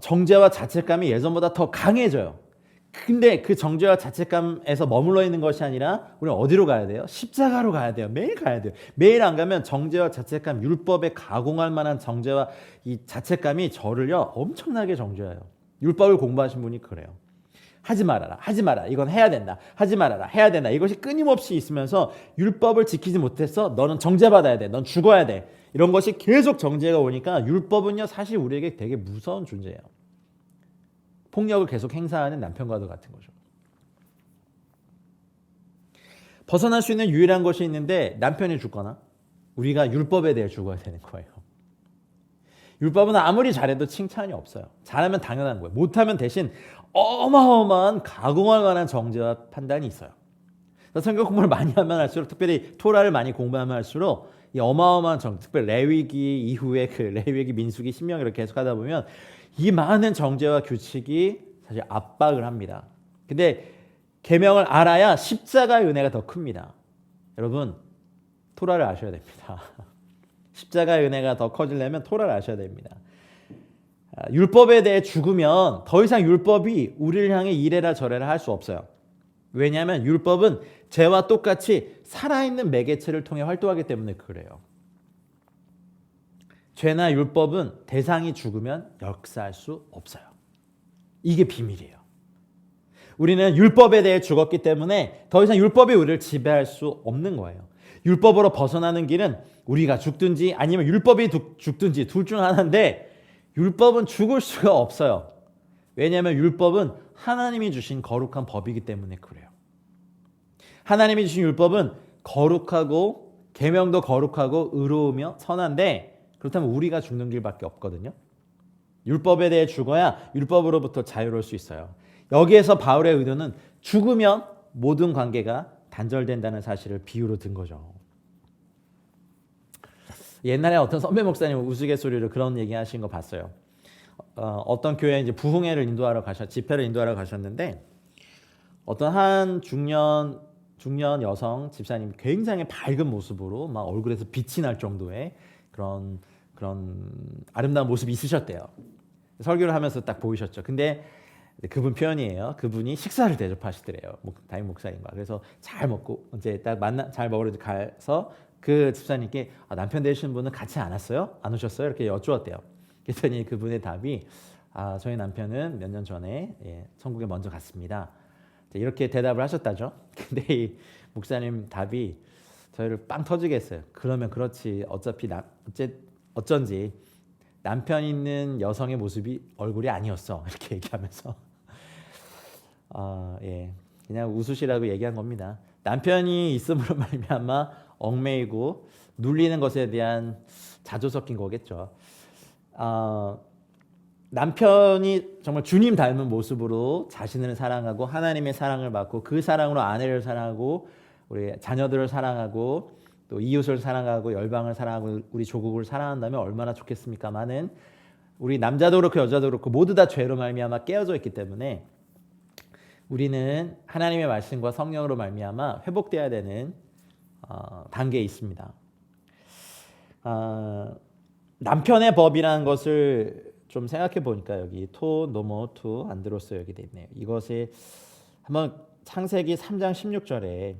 정죄와 자책감이 예전보다 더 강해져요. 근데 그 정죄와 자책감에서 머물러 있는 것이 아니라 우리는 어디로 가야 돼요? 십자가로 가야 돼요. 매일 가야 돼요. 매일 안 가면 정죄와 자책감, 율법에 가공할 만한 정죄와 이 자책감이 저를요 엄청나게 정죄해요. 율법을 공부하신 분이 그래요. 하지 말아라, 하지 마라, 이건 해야 된다, 하지 말아라, 해야 된다. 이것이 끊임없이 있으면서 율법을 지키지 못했어, 너는 정죄받아야 돼, 넌 죽어야 돼. 이런 것이 계속 정죄가 오니까 율법은요 사실 우리에게 되게 무서운 존재예요. 폭력을 계속 행사하는 남편과도 같은 거죠. 벗어날 수 있는 유일한 것이 있는데 남편이 죽거나 우리가 율법에 대해 죽어야 되는 거예요. 율법은 아무리 잘해도 칭찬이 없어요. 잘하면 당연한 거예요. 못하면 대신 어마어마한 가공할 만한 정죄와 판단이 있어요. 성경 공부를 많이 하면 할수록 특별히 토라를 많이 공부하면 할수록 이 어마어마한 특별히 레위기 이후에 그 레위기 민수기 신명 이렇게 계속 하다 보면 이 많은 정죄와 규칙이 사실 압박을 합니다. 근데 계명을 알아야 십자가의 은혜가 더 큽니다. 여러분 토라를 아셔야 됩니다. 십자가의 은혜가 더 커지려면 토라를 아셔야 됩니다. 율법에 대해 죽으면 더 이상 율법이 우리를 향해 이래라 저래라 할 수 없어요. 왜냐하면 율법은 죄와 똑같이 살아있는 매개체를 통해 활동하기 때문에 그래요. 죄나 율법은 대상이 죽으면 역사할 수 없어요. 이게 비밀이에요. 우리는 율법에 대해 죽었기 때문에 더 이상 율법이 우리를 지배할 수 없는 거예요. 율법으로 벗어나는 길은 우리가 죽든지 아니면 율법이 죽든지 둘 중 하나인데 율법은 죽을 수가 없어요. 왜냐하면 율법은 하나님이 주신 거룩한 법이기 때문에 그래요. 하나님이 주신 율법은 거룩하고 계명도 거룩하고 의로우며 선한데 그렇다면 우리가 죽는 길밖에 없거든요. 율법에 대해 죽어야 율법으로부터 자유로울 수 있어요. 여기에서 바울의 의도는 죽으면 모든 관계가 단절된다는 사실을 비유로 든 거죠. 옛날에 어떤 선배 목사님 우스갯소리로 그런 얘기 하신 거 봤어요. 어떤 교회에 이제 부흥회를 집회를 인도하러 가셨는데 어떤 한 중년 여성 집사님 굉장히 밝은 모습으로 막 얼굴에서 빛이 날 정도의 그런 아름다운 모습이 있으셨대요. 설교를 하면서 딱 보이셨죠. 근데 그분 표현이에요. 그분이 식사를 대접하시더래요. 담임 목사님과. 그래서 잘 먹고 이제 딱 잘 먹으러 가서 그 집사님께 남편 되시는 분은 같이 안 왔어요? 안 오셨어요? 이렇게 여쭈었대요. 그랬더니 그분의 답이 저희 남편은 몇 년 전에 천국에 먼저 갔습니다. 이렇게 대답을 하셨다죠. 근데 이 목사님 답이 저희를 빵 터지게 했어요. 그러면 그렇지. 어차피 어쩐지 남편 있는 여성의 모습이 얼굴이 아니었어. 이렇게 얘기하면서 그냥 웃으시라고 얘기한 겁니다. 남편이 있음으로 말미암아 얽매이고 눌리는 것에 대한 자조 섞인 거겠죠. 남편이 정말 주님 닮은 모습으로 자신을 사랑하고 하나님의 사랑을 받고 그 사랑으로 아내를 사랑하고 우리 자녀들을 사랑하고 또 이웃을 사랑하고 열방을 사랑하고 우리 조국을 사랑한다면 얼마나 좋겠습니까마는 우리 남자도 그렇고 여자도 그렇고 모두 다 죄로 말미암아 깨어져 있기 때문에 우리는 하나님의 말씀과 성령으로 말미암아 회복돼야 되는 단계에 있습니다. 남편의 법이라는 것을 좀 생각해 보니까 여기 토 노모 투 안드로스 여기 돼 있네요. 이것이 한번 창세기 3장 16절에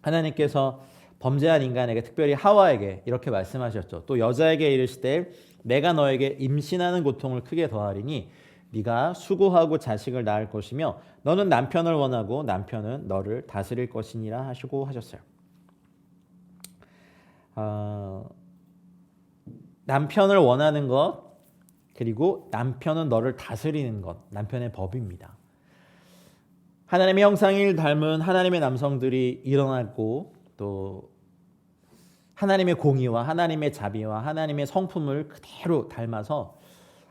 하나님께서 범죄한 인간에게 특별히 하와에게 이렇게 말씀하셨죠. 또 여자에게 이르시되 내가 너에게 임신하는 고통을 크게 더하리니 네가 수고하고 자식을 낳을 것이며 너는 남편을 원하고 남편은 너를 다스릴 것이니라 하시고 하셨어요. 남편을 원하는 것 그리고 남편은 너를 다스리는 것 남편의 법입니다. 하나님의 형상을 닮은 하나님의 남성들이 일어나고 또 하나님의 공의와 하나님의 자비와 하나님의 성품을 그대로 닮아서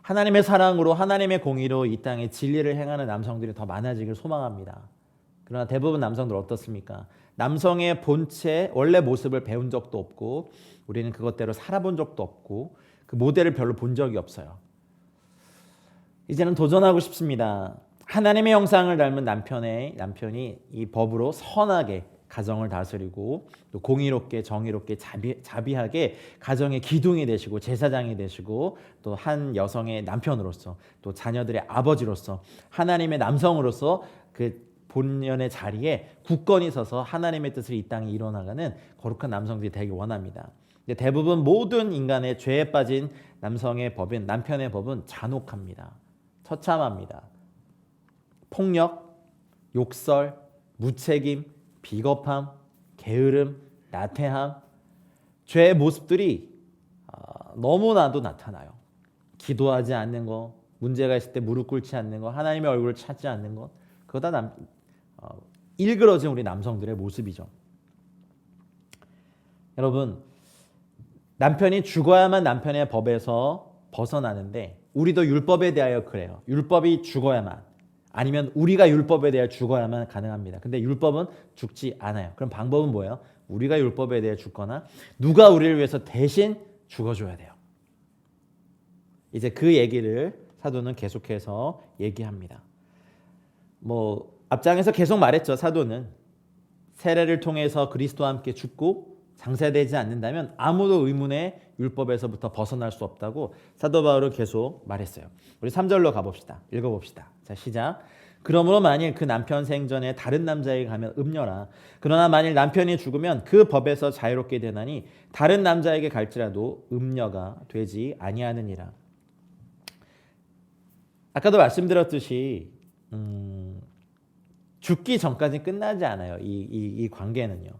하나님의 사랑으로 하나님의 공의로 이 땅에 진리를 행하는 남성들이 더 많아지길 소망합니다. 그러나 대부분 남성들 어떻습니까? 남성의 본체 원래 모습을 배운 적도 없고 우리는 그것대로 살아본 적도 없고 그 모델을 별로 본 적이 없어요. 이제는 도전하고 싶습니다. 하나님의 형상을 닮은 남편이 이 법으로 선하게 가정을 다스리고 또 공의롭게 정의롭게 자비하게 가정의 기둥이 되시고 제사장이 되시고 또 한 여성의 남편으로서 또 자녀들의 아버지로서 하나님의 남성으로서 그 본연의 자리에 굳건히 서서 하나님의 뜻을 이 땅에 이뤄나가는 거룩한 남성들이 되길 원합니다. 근데 대부분 모든 인간의 죄에 빠진 남성의 법은 남편의 법은 잔혹합니다. 처참합니다. 폭력, 욕설, 무책임, 비겁함, 게으름, 나태함, 죄의 모습들이 너무나도 나타나요. 기도하지 않는 거, 문제가 있을 때 무릎 꿇지 않는 거, 하나님의 얼굴을 찾지 않는 것, 그거 다 일그러진 우리 남성들의 모습이죠. 여러분, 남편이 죽어야만 남편의 법에서 벗어나는데 우리도 율법에 대하여 그래요. 율법이 죽어야만 아니면 우리가 율법에 대해 죽어야만 가능합니다. 근데 율법은 죽지 않아요. 그럼 방법은 뭐예요? 우리가 율법에 대해 죽거나 누가 우리를 위해서 대신 죽어줘야 돼요. 이제 그 얘기를 사도는 계속해서 얘기합니다. 앞장에서 계속 말했죠. 사도는 세례를 통해서 그리스도와 함께 죽고 장사되지 않는다면 아무도 의문의 율법에서부터 벗어날 수 없다고 사도 바울은 계속 말했어요. 우리 3절로 가봅시다. 읽어봅시다. 자, 시작. 그러므로 만일 그 남편 생전에 다른 남자에게 가면 음녀라. 그러나 만일 남편이 죽으면 그 법에서 자유롭게 되나니 다른 남자에게 갈지라도 음녀가 되지 아니하느니라. 아까도 말씀드렸듯이 죽기 전까지 끝나지 않아요. 이 관계는요.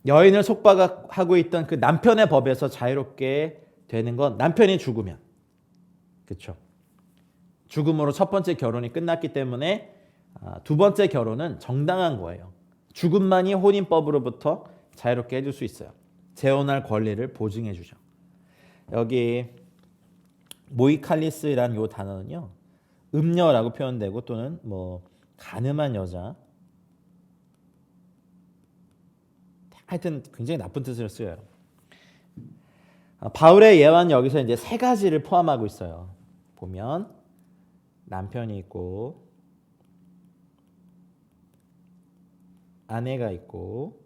여인을 속박하고 있던 그 남편의 법에서 자유롭게 되는 건 남편이 죽으면, 그렇죠? 죽음으로 첫 번째 결혼이 끝났기 때문에 두 번째 결혼은 정당한 거예요. 죽음만이 혼인법으로부터 자유롭게 해줄 수 있어요. 재혼할 권리를 보증해 주죠. 여기 모이칼리스라는 요 단어는요, 음녀라고 표현되고 또는 가늠한 여자, 하여튼 굉장히 나쁜 뜻을 써요. 바울의 예화는 여기서 이제 세 가지를 포함하고 있어요. 보면 남편이 있고 아내가 있고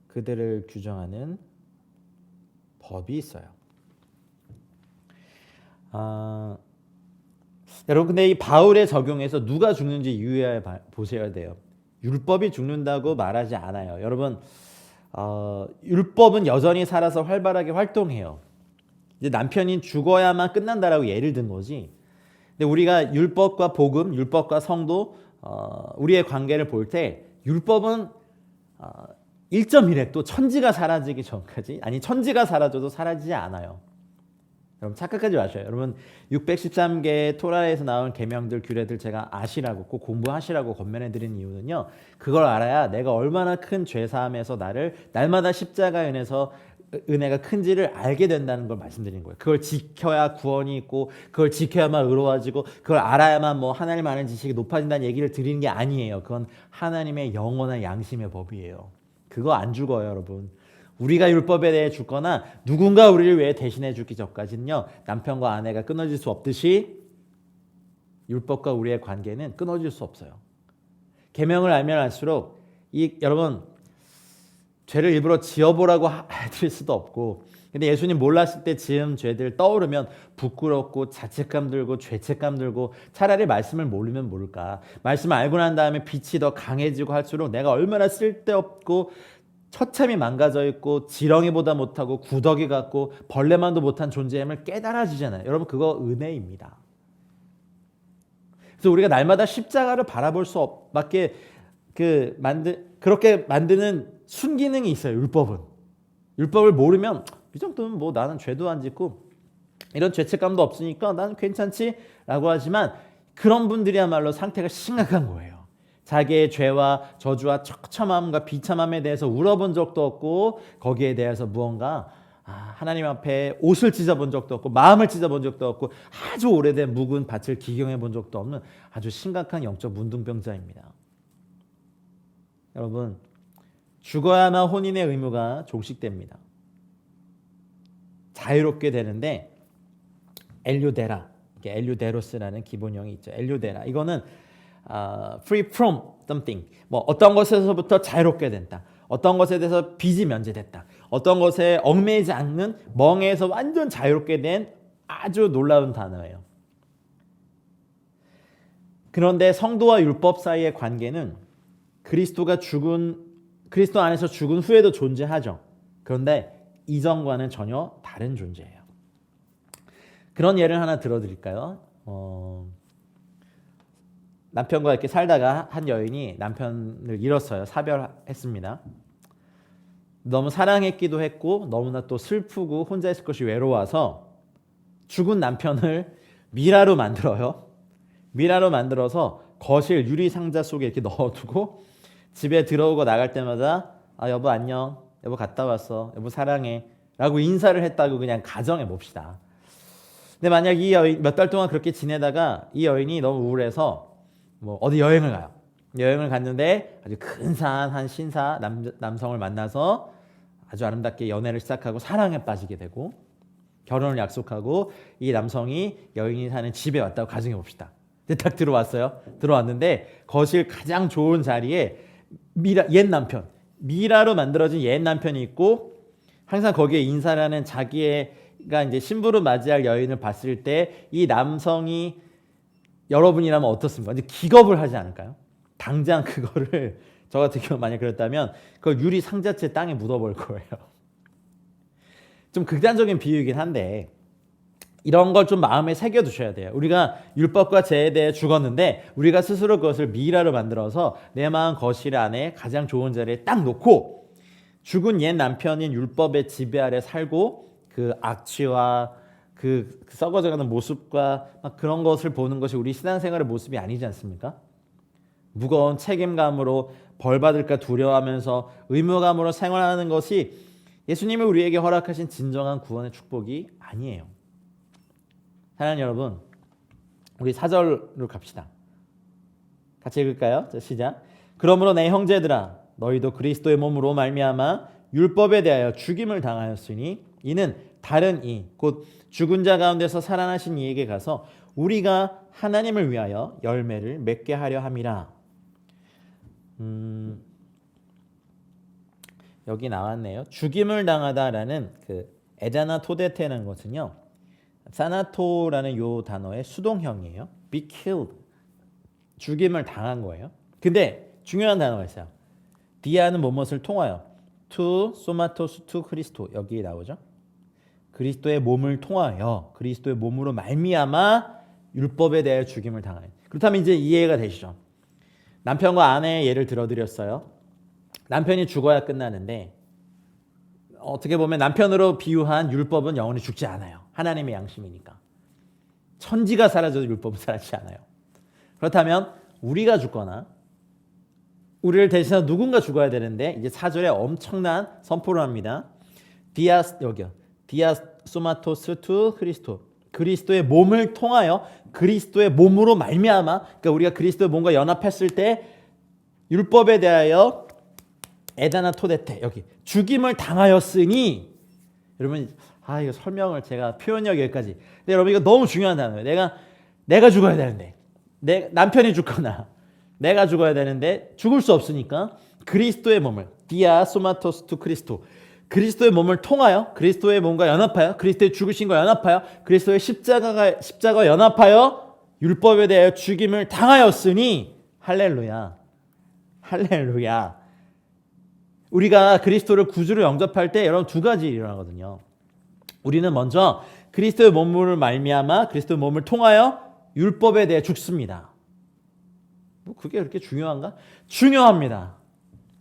그들을 규정하는 법이 있어요. 여러분 근데 이 바울의 적용에서 누가 죽는지 유의해 보셔야 돼요. 율법이 죽는다고 말하지 않아요. 여러분 율법은 여전히 살아서 활발하게 활동해요. 이제 남편이 죽어야만 끝난다라고 예를 든 거지. 근데 우리가 율법과 복음, 율법과 성도, 우리의 관계를 볼 때 율법은 1.1획도 천지가 사라지기 전까지, 아니 천지가 사라져도 사라지지 않아요. 여러분 착각하지 마셔요. 여러분 613개 토라에서 나온 계명들, 규례들 제가 아시라고 꼭 공부하시라고 권면해 드리는 이유는요. 그걸 알아야 내가 얼마나 큰 죄사함에서 날마다 십자가의 은혜가 큰지를 알게 된다는 걸 말씀드리는 거예요. 그걸 지켜야 구원이 있고 그걸 지켜야만 의로워지고 그걸 알아야만 뭐 하나님 아는 지식이 높아진다는 얘기를 드리는 게 아니에요. 그건 하나님의 영원한 양심의 법이에요. 그거 안 죽어요, 여러분. 우리가 율법에 대해 죽거나 누군가 우리를 위해 대신해 주기 전까지는요. 남편과 아내가 끊어질 수 없듯이 율법과 우리의 관계는 끊어질 수 없어요. 계명을 알면 알수록 여러분 죄를 일부러 지어보라고 해드릴 수도 없고, 근데 예수님 몰랐을 때 지은 죄들 떠오르면 부끄럽고 자책감 들고 죄책감 들고 차라리 말씀을 모르면 모를까. 말씀을 알고 난 다음에 빛이 더 강해지고 할수록 내가 얼마나 쓸데없고 처참히 망가져 있고 지렁이보다 못하고 구더기 같고 벌레만도 못한 존재임을 깨달아지잖아요. 여러분 그거 은혜입니다. 그래서 우리가 날마다 십자가를 바라볼 수밖에 그렇게 만드는 순기능이 있어요. 율법을 모르면 이 정도면 뭐 나는 죄도 안 짓고 이런 죄책감도 없으니까 나는 괜찮지라고 하지만 그런 분들이야말로 상태가 심각한 거예요. 자기의 죄와 저주와 처참함과 비참함에 대해서 울어본 적도 없고 거기에 대해서 무언가 하나님 앞에 옷을 찢어본 적도 없고 마음을 찢어본 적도 없고 아주 오래된 묵은 밭을 기경해 본 적도 없는 아주 심각한 영적 문둥병자입니다. 여러분 죽어야만 혼인의 의무가 종식됩니다. 자유롭게 되는데 엘류데로스라는 기본형이 있죠. 엘류데라 이거는 free from something, 뭐 어떤 것에서부터 자유롭게 된다. 어떤 것에 대해서 빚이 면제됐다. 어떤 것에 얽매이지 않는 멍에서 완전 자유롭게 된 아주 놀라운 단어예요. 그런데 성도와 율법 사이의 관계는 그리스도 안에서 죽은 후에도 존재하죠. 그런데 이전과는 전혀 다른 존재예요. 그런 예를 하나 들어드릴까요? 남편과 이렇게 살다가 한 여인이 남편을 잃었어요. 사별했습니다. 너무 사랑했기도 했고 너무나 또 슬프고 혼자 있을 것이 외로워서 죽은 남편을 미라로 만들어요. 미라로 만들어서 거실 유리 상자 속에 이렇게 넣어두고 집에 들어오고 나갈 때마다 여보 안녕, 여보 갔다 왔어, 여보 사랑해 라고 인사를 했다고 그냥 가정해 봅시다. 근데 만약 이 여인 몇 달 동안 그렇게 지내다가 이 여인이 너무 우울해서 뭐 어디 여행을 가요. 여행을 갔는데 아주 근사한 신사 남성을 만나서 아주 아름답게 연애를 시작하고 사랑에 빠지게 되고 결혼을 약속하고 이 남성이 여인이 사는 집에 왔다고 가정해 봅시다. 근데 딱 들어왔는데 거실 가장 좋은 자리에 미라로 만들어진 옛 남편이 있고 항상 거기에 인사를 하는 자기가 이제 신부로 맞이할 여인을 봤을 때 이 남성이 여러분이라면 어떻습니까? 이제 기겁을 하지 않을까요? 당장 그거를 저 같은 경우 만약 그랬다면 그걸 유리 상자째 땅에 묻어버릴 거예요. 좀 극단적인 비유이긴 한데 이런 걸 좀 마음에 새겨두셔야 돼요. 우리가 율법과 죄에 대해 죽었는데 우리가 스스로 그것을 미라로 만들어서 내 마음 거실 안에 가장 좋은 자리에 딱 놓고 죽은 옛 남편인 율법의 지배 아래 살고 그 악취와 그 썩어져가는 모습과 막 그런 것을 보는 것이 우리 신앙생활의 모습이 아니지 않습니까? 무거운 책임감으로 벌 받을까 두려워하면서 의무감으로 생활하는 것이 예수님이 우리에게 허락하신 진정한 구원의 축복이 아니에요. 사랑하는 여러분, 우리 4절로 갑시다. 같이 읽을까요? 자, 시작. 그러므로 내 형제들아 너희도 그리스도의 몸으로 말미암아 율법에 대하여 죽임을 당하였으니 이는 다른 곧 죽은 자 가운데서 살아나신 이에게 가서 우리가 하나님을 위하여 열매를 맺게 하려 함이라. 여기 나왔네요. 죽임을 당하다라는 그 에다나 토데테라는 것은요, 사나토라는 요 단어의 수동형이에요. be killed, 죽임을 당한 거예요. 근데 중요한 단어가 있어요. 디아는 무엇을 통하여, to 소마토스 to 크리스토, 여기 나오죠. 그리스도의 몸을 통하여, 그리스도의 몸으로 말미암아 율법에 대해 죽임을 당하는. 그렇다면 이제 이해가 되시죠? 남편과 아내의 예를 들어드렸어요. 남편이 죽어야 끝나는데 어떻게 보면 남편으로 비유한 율법은 영원히 죽지 않아요. 하나님의 양심이니까. 천지가 사라져도 율법은 사라지지 않아요. 그렇다면 우리가 죽거나 우리를 대신해서 누군가 죽어야 되는데 이제 4절에 엄청난 선포를 합니다. 여기요. 디아 소마토스 투 크리스토. 그리스도의 몸을 통하여 그리스도의 몸으로 말미암아, 그러니까 우리가 그리스도의 몸과 연합했을 때 율법에 대하여 에다나 토데테, 여기 죽임을 당하였으니, 여러분 이거 설명을 제가 표현력 여기까지. 근데 여러분 이거 너무 중요한 단어예요. 내가 죽어야 되는데, 내 남편이 죽거나 내가 죽어야 되는데 죽을 수 없으니까 그리스도의 몸을, 디아 소마토스 투 크리스토, 그리스도의 몸을 통하여 그리스도의 몸과 연합하여 그리스도의 죽으신과 연합하여 그리스도의 십자가와 연합하여 율법에 대하여 죽임을 당하였으니, 할렐루야, 할렐루야. 우리가 그리스도를 구주로 영접할 때 여러분 두 가지 일이 일어나거든요. 우리는 먼저 그리스도의 몸을 말미암아 그리스도의 몸을 통하여 율법에 대해 죽습니다. 뭐 그게 그렇게 중요한가? 중요합니다.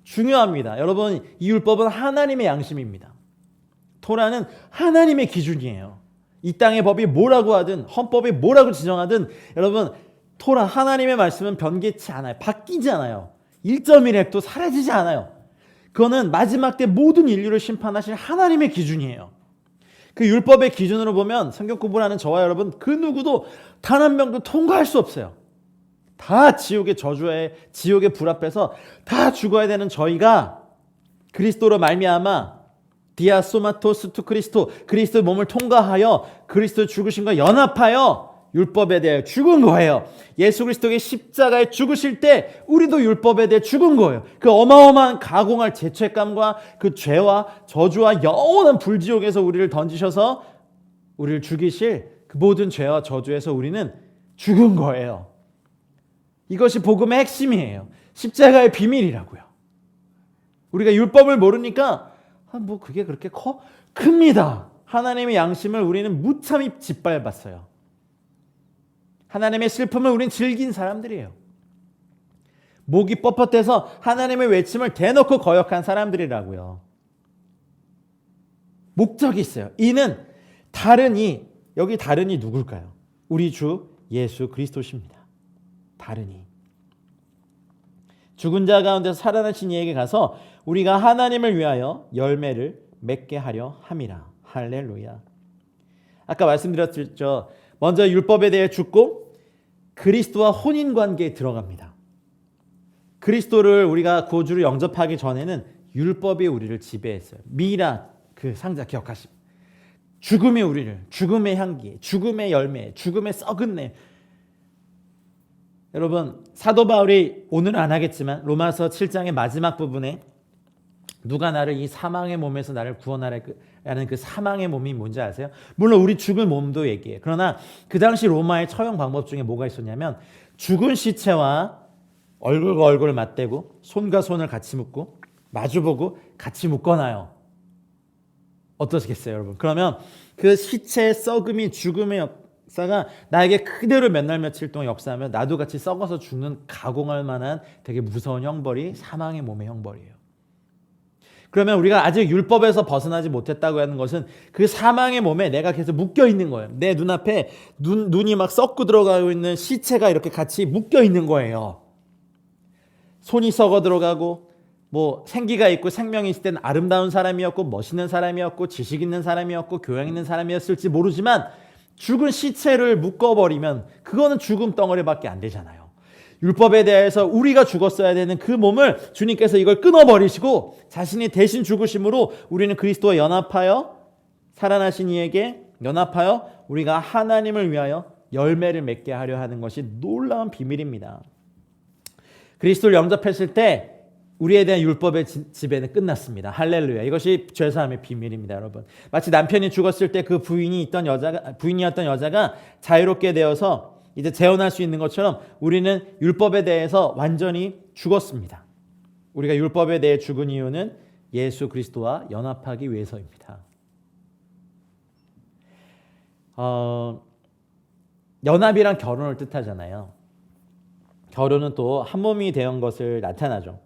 중요합니다. 여러분, 이 율법은 하나님의 양심입니다. 토라는 하나님의 기준이에요. 이 땅의 법이 뭐라고 하든 헌법이 뭐라고 지정하든 여러분, 토라 하나님의 말씀은 변개치 않아요. 바뀌지 않아요. 1.1핵도 사라지지 않아요. 그거는 마지막 때 모든 인류를 심판하실 하나님의 기준이에요. 그 율법의 기준으로 보면 성경 공부를 하는 저와 여러분 그 누구도 단 한 명도 통과할 수 없어요. 다 지옥의 저주에, 지옥의 불 앞에서 다 죽어야 되는 저희가 그리스도로 말미암아 디아 소마토스 투 크리스토, 그리스도의 몸을 통과하여 그리스도의 죽으심과 연합하여 율법에 대해 죽은 거예요. 예수 그리스도의 십자가에 죽으실 때 우리도 율법에 대해 죽은 거예요. 그 어마어마한 가공할 죄책감과 그 죄와 저주와 영원한 불지옥에서 우리를 던지셔서 우리를 죽이실 그 모든 죄와 저주에서 우리는 죽은 거예요. 이것이 복음의 핵심이에요. 십자가의 비밀이라고요. 우리가 율법을 모르니까 뭐 그게 그렇게 큽니다. 하나님의 양심을 우리는 무참히 짓밟았어요. 하나님의 슬픔을 우리는 즐긴 사람들이에요. 목이 뻣뻣해서 하나님의 외침을 대놓고 거역한 사람들이라고요. 목적이 있어요. 이는 다른 이, 여기 다른 이 누굴까요? 우리 주 예수 그리스도십니다. 다른 이. 죽은 자 가운데서 살아나신 이에게 가서 우리가 하나님을 위하여 열매를 맺게 하려 함이라. 할렐루야. 아까 말씀드렸죠. 먼저 율법에 대해 죽고 그리스도와 혼인관계에 들어갑니다. 그리스도를 우리가 구주로 영접하기 전에는 율법이 우리를 지배했어요. 미라, 그 상자 기억하십니까? 죽음이 우리를, 죽음의 향기, 죽음의 열매, 죽음의 썩은 냄. 여러분, 사도 바울이 오늘은 안 하겠지만 로마서 7장의 마지막 부분에 누가 나를 이 사망의 몸에서 나를 구원하라는 그 사망의 몸이 뭔지 아세요? 물론 우리 죽을 몸도 얘기해요. 그러나 그 당시 로마의 처형 방법 중에 뭐가 있었냐면 죽은 시체와 얼굴과 얼굴을 맞대고 손과 손을 같이 묶고 마주보고 같이 묶어놔요. 어떠시겠어요, 여러분? 그러면 그 시체의 썩음이 죽음의 역사가 나에게 그대로 몇 날 며칠 동안 역사하면 나도 같이 썩어서 죽는 가공할 만한 되게 무서운 형벌이 사망의 몸의 형벌이에요. 그러면 우리가 아직 율법에서 벗어나지 못했다고 하는 것은 그 사망의 몸에 내가 계속 묶여 있는 거예요. 내 눈앞에 눈이 막 썩고 들어가고 있는 시체가 이렇게 같이 묶여 있는 거예요. 손이 썩어 들어가고 뭐 생기가 있고 생명이 있을 때는 아름다운 사람이었고 멋있는 사람이었고 지식 있는 사람이었고 교양 있는 사람이었을지 모르지만 죽은 시체를 묶어버리면 그거는 죽음 덩어리밖에 안 되잖아요. 율법에 대해서 우리가 죽었어야 되는 그 몸을 주님께서 이걸 끊어버리시고 자신이 대신 죽으심으로 우리는 그리스도와 연합하여 살아나신 이에게 연합하여 우리가 하나님을 위하여 열매를 맺게 하려 하는 것이 놀라운 비밀입니다. 그리스도를 영접했을 때 우리에 대한 율법의 지배는 끝났습니다. 할렐루야. 이것이 죄사함의 비밀입니다, 여러분. 마치 남편이 죽었을 때 그 부인이었던 여자가 자유롭게 되어서 이제 재혼할 수 있는 것처럼 우리는 율법에 대해서 완전히 죽었습니다. 우리가 율법에 대해 죽은 이유는 예수 그리스도와 연합하기 위해서입니다. 연합이란 결혼을 뜻하잖아요. 결혼은 또 한 몸이 되는 것을 나타내죠.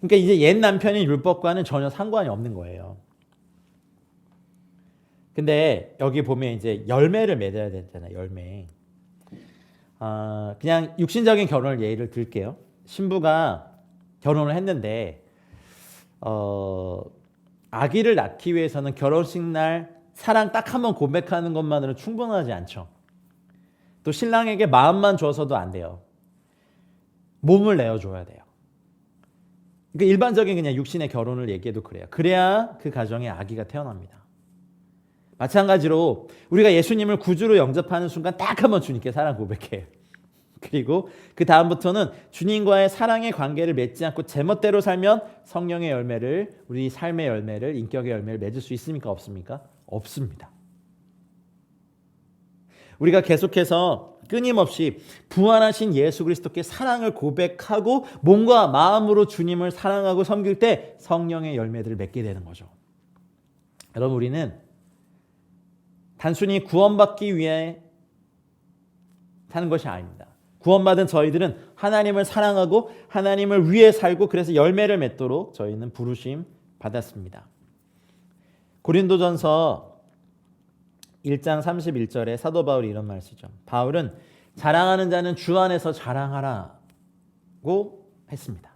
그러니까 이제 옛 남편이 율법과는 전혀 상관이 없는 거예요. 근데 여기 보면 이제 열매를 맺어야 되잖아요. 열매. 그냥 육신적인 결혼을 예를 들게요. 신부가 결혼을 했는데 아기를 낳기 위해서는 결혼식 날 사랑 딱 한 번 고백하는 것만으로 충분하지 않죠. 또 신랑에게 마음만 줘서도 안 돼요. 몸을 내어줘야 돼요. 그러니까 일반적인 그냥 육신의 결혼을 얘기해도 그래요. 그래야 그 가정에 아기가 태어납니다. 마찬가지로 우리가 예수님을 구주로 영접하는 순간 딱 한 번 주님께 사랑 고백해요. 그리고 그 다음부터는 주님과의 사랑의 관계를 맺지 않고 제멋대로 살면 성령의 열매를, 우리 삶의 열매를, 인격의 열매를 맺을 수 있습니까? 없습니까? 없습니다. 우리가 계속해서 끊임없이 부활하신 예수 그리스도께 사랑을 고백하고 몸과 마음으로 주님을 사랑하고 섬길 때 성령의 열매들을 맺게 되는 거죠. 여러분, 우리는 단순히 구원받기 위해 사는 것이 아닙니다. 구원받은 저희들은 하나님을 사랑하고 하나님을 위해 살고 그래서 열매를 맺도록 저희는 부르심 받았습니다. 고린도전서 1장 31절에 사도 바울이 이런 말 쓰죠. 바울은 자랑하는 자는 주 안에서 자랑하라고 했습니다.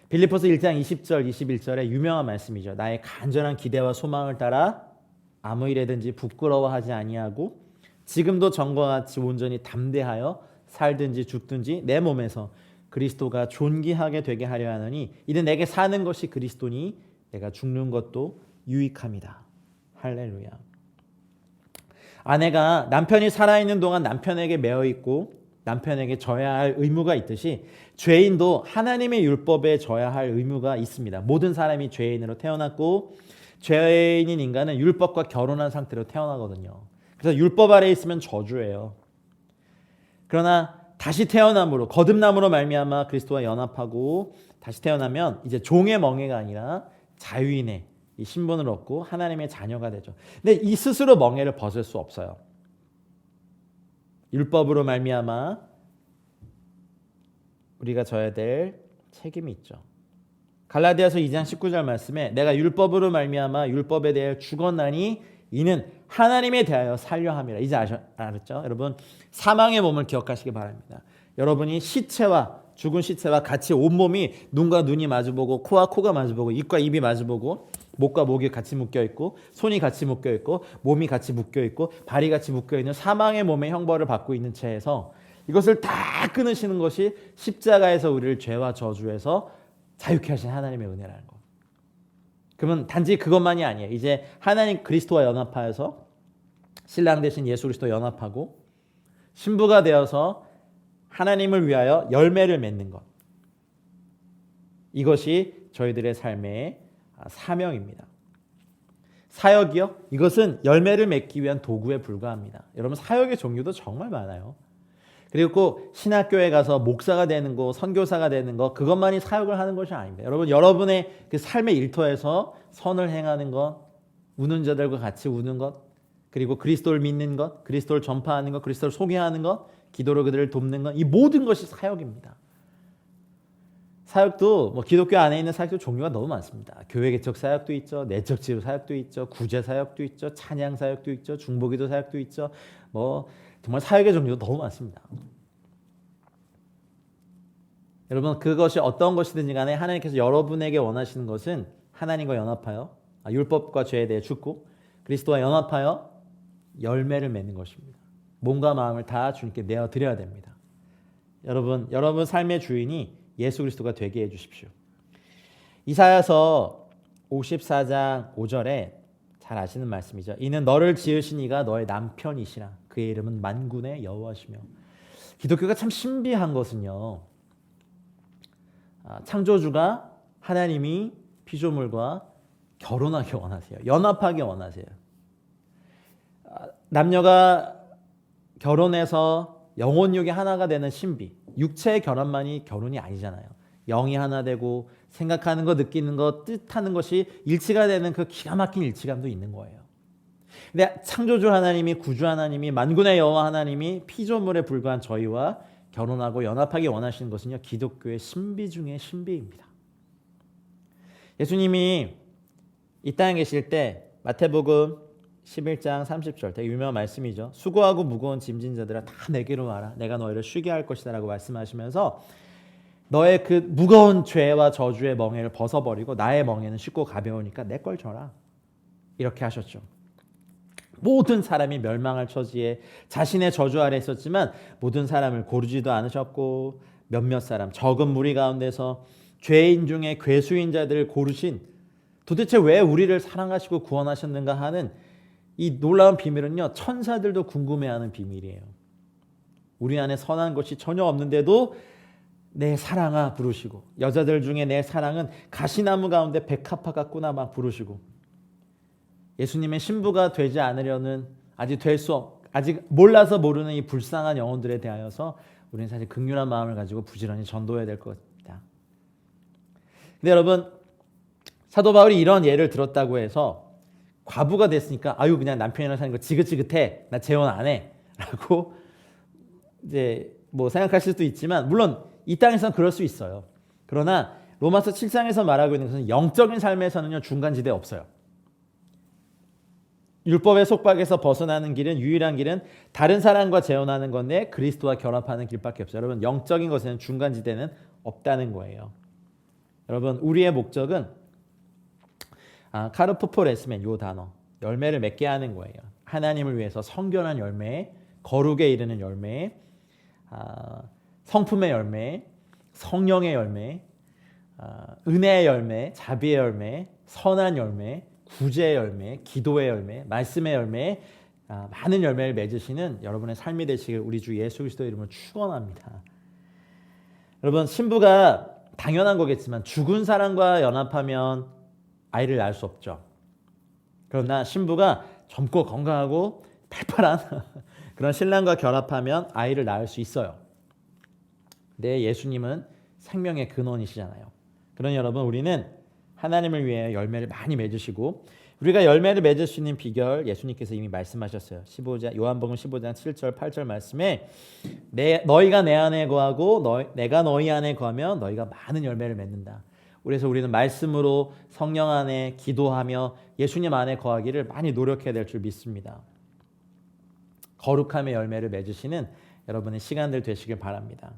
빌립보서 1장 20절 21절에 유명한 말씀이죠. 나의 간절한 기대와 소망을 따라 아무 일에든지 부끄러워하지 아니하고 지금도 전과 같이 온전히 담대하여 살든지 죽든지 내 몸에서 그리스도가 존귀하게 되게 하려 하느니 이는 내게 사는 것이 그리스도니 내가 죽는 것도 유익함이다. 할렐루야. 아내가 남편이 살아있는 동안 남편에게 매어 있고 남편에게 져야 할 의무가 있듯이 죄인도 하나님의 율법에 져야 할 의무가 있습니다. 모든 사람이 죄인으로 태어났고 죄인인 인간은 율법과 결혼한 상태로 태어나거든요. 그래서 율법 아래에 있으면 저주예요. 그러나 다시 태어남으로 거듭남으로 말미암아 그리스도와 연합하고 다시 태어나면 이제 종의 멍에가 아니라 자유인의 이 신분을 얻고 하나님의 자녀가 되죠. 근데 이 스스로 멍에를 벗을 수 없어요. 율법으로 말미암아 우리가 져야 될 책임이 있죠. 갈라디아서 2장 19절 말씀에 내가 율법으로 말미암아 율법에 대해 죽었나니 이는 하나님에 대하여 살려 함이라. 이제 알았죠? 여러분, 사망의 몸을 기억하시기 바랍니다. 여러분이 죽은 시체와 같이 온몸이 눈과 눈이 마주보고 코와 코가 마주보고 입과 입이 마주보고 목과 목이 같이 묶여있고 손이 같이 묶여있고 몸이 같이 묶여있고 발이 같이 묶여있는 사망의 몸의 형벌을 받고 있는 채에서 이것을 다 끊으시는 것이 십자가에서 우리를 죄와 저주에서 자유케 하신 하나님의 은혜라는 것. 그러면 단지 그것만이 아니에요. 이제 하나님 그리스도와 연합하여서 신랑 대신 예수 그리스도 연합하고 신부가 되어서 하나님을 위하여 열매를 맺는 것. 이것이 저희들의 삶의 사명입니다. 사역이요? 이것은 열매를 맺기 위한 도구에 불과합니다. 여러분, 사역의 종류도 정말 많아요. 그리고 신학교에 가서 목사가 되는 거, 선교사가 되는 거, 그것만이 사역을 하는 것이 아닙니다. 여러분, 여러분의 그 삶의 일터에서 선을 행하는 것, 우는 자들과 같이 우는 것, 그리고 그리스도를 믿는 것, 그리스도를 전파하는 것, 그리스도를 소개하는 것, 기도로 그들을 돕는 것, 이 모든 것이 사역입니다. 사역도 기독교 안에 있는 사역도 종류가 너무 많습니다. 교회 개척 사역도 있죠, 내적 치유 사역도 있죠, 구제 사역도 있죠, 찬양 사역도 있죠, 중보기도 사역도 있죠. 정말 사역의 종류가 너무 많습니다. 여러분, 그것이 어떤 것이든지 간에 하나님께서 여러분에게 원하시는 것은 하나님과 연합하여 율법과 죄에 대해 죽고 그리스도와 연합하여 열매를 맺는 것입니다. 몸과 마음을 다 주님께 내어드려야 됩니다. 여러분 삶의 주인이 예수 그리스도가 되게 해주십시오. 이사야서 54장 5절에 잘 아시는 말씀이죠. 이는 너를 지으신 이가 너의 남편이시라. 그의 이름은 만군의 여호와시며. 기독교가 참 신비한 것은요, 창조주가 하나님이 피조물과 결혼하기 원하세요. 연합하기 원하세요. 남녀가 결혼해서 영혼육이 하나가 되는 신비. 육체의 결합만이 결혼이 아니잖아요. 영이 하나 되고 생각하는 거, 느끼는 거, 뜻하는 것이 일치가 되는 그 기가 막힌 일치감도 있는 거예요. 근데 창조주 하나님이, 구주 하나님이, 만군의 여호와 하나님이 피조물에 불과한 저희와 결혼하고 연합하기 원하시는 것은요, 기독교의 신비 중의 신비입니다. 예수님이 이 땅에 계실 때 마태복음 11장 30절 되게 유명한 말씀이죠. 수고하고 무거운 짐진 자들아 다 내게로 와라. 내가 너희를 쉬게 할 것이다 라고 말씀하시면서 너의 그 무거운 죄와 저주의 멍에를 벗어버리고 나의 멍에는 쉽고 가벼우니까 내 걸 져라. 이렇게 하셨죠. 모든 사람이 멸망할 처지에 자신의 저주 아래 있었지만 모든 사람을 고르지도 않으셨고 몇몇 사람 적은 무리 가운데서 죄인 중에 괴수인 자들을 고르신 도대체 왜 우리를 사랑하시고 구원하셨는가 하는 이 놀라운 비밀은요, 천사들도 궁금해하는 비밀이에요. 우리 안에 선한 것이 전혀 없는데도 내 사랑아 부르시고 여자들 중에 내 사랑은 가시나무 가운데 백합화 같구나 막 부르시고 예수님의 신부가 되지 않으려는 아직 몰라서 모르는 이 불쌍한 영혼들에 대하여서 우리는 사실 긍휼한 마음을 가지고 부지런히 전도해야 될 것 같습니다. 근데 여러분 사도 바울이 이런 예를 들었다고 해서 과부가 됐으니까 아유 그냥 남편이랑 사는 거 지긋지긋해 나 재혼 안 해 라고 이제 뭐 생각하실 수도 있지만 물론 이 땅에서는 그럴 수 있어요. 그러나 로마서 7장에서 말하고 있는 것은 영적인 삶에서는요 중간지대 없어요. 율법의 속박에서 벗어나는 길은 유일한 길은 다른 사람과 재혼하는 건데 그리스도와 결합하는 길밖에 없어요. 여러분 영적인 것에는 중간지대는 없다는 거예요. 여러분 우리의 목적은 카르포포레스멘 요 단어 열매를 맺게 하는 거예요. 하나님을 위해서 성결한 열매, 거룩에 이르는 열매, 성품의 열매, 성령의 열매, 은혜의 열매, 자비의 열매, 선한 열매, 구제의 열매, 기도의 열매, 말씀의 열매, 많은 열매를 맺으시는 여러분의 삶이 되시길 우리 주 예수 그리스도 이름으로 축원합니다. 여러분 신부가 당연한 거겠지만 죽은 사람과 연합하면 아이를 낳을 수 없죠. 그러나 신부가 젊고 건강하고 팔팔한 그런 신랑과 결합하면 아이를 낳을 수 있어요. 근데 예수님은 생명의 근원이시잖아요. 그러니 여러분 우리는 하나님을 위해 열매를 많이 맺으시고 우리가 열매를 맺을 수 있는 비결 예수님께서 이미 말씀하셨어요. 요한복음 15장 7절 8절 말씀에 너희가 내 안에 거하고 내가 너희 안에 거하면 너희가 많은 열매를 맺는다. 그래서 우리는 말씀으로 성령 안에 기도하며 예수님 안에 거하기를 많이 노력해야 될 줄 믿습니다. 거룩함의 열매를 맺으시는 여러분의 시간들 되시길 바랍니다.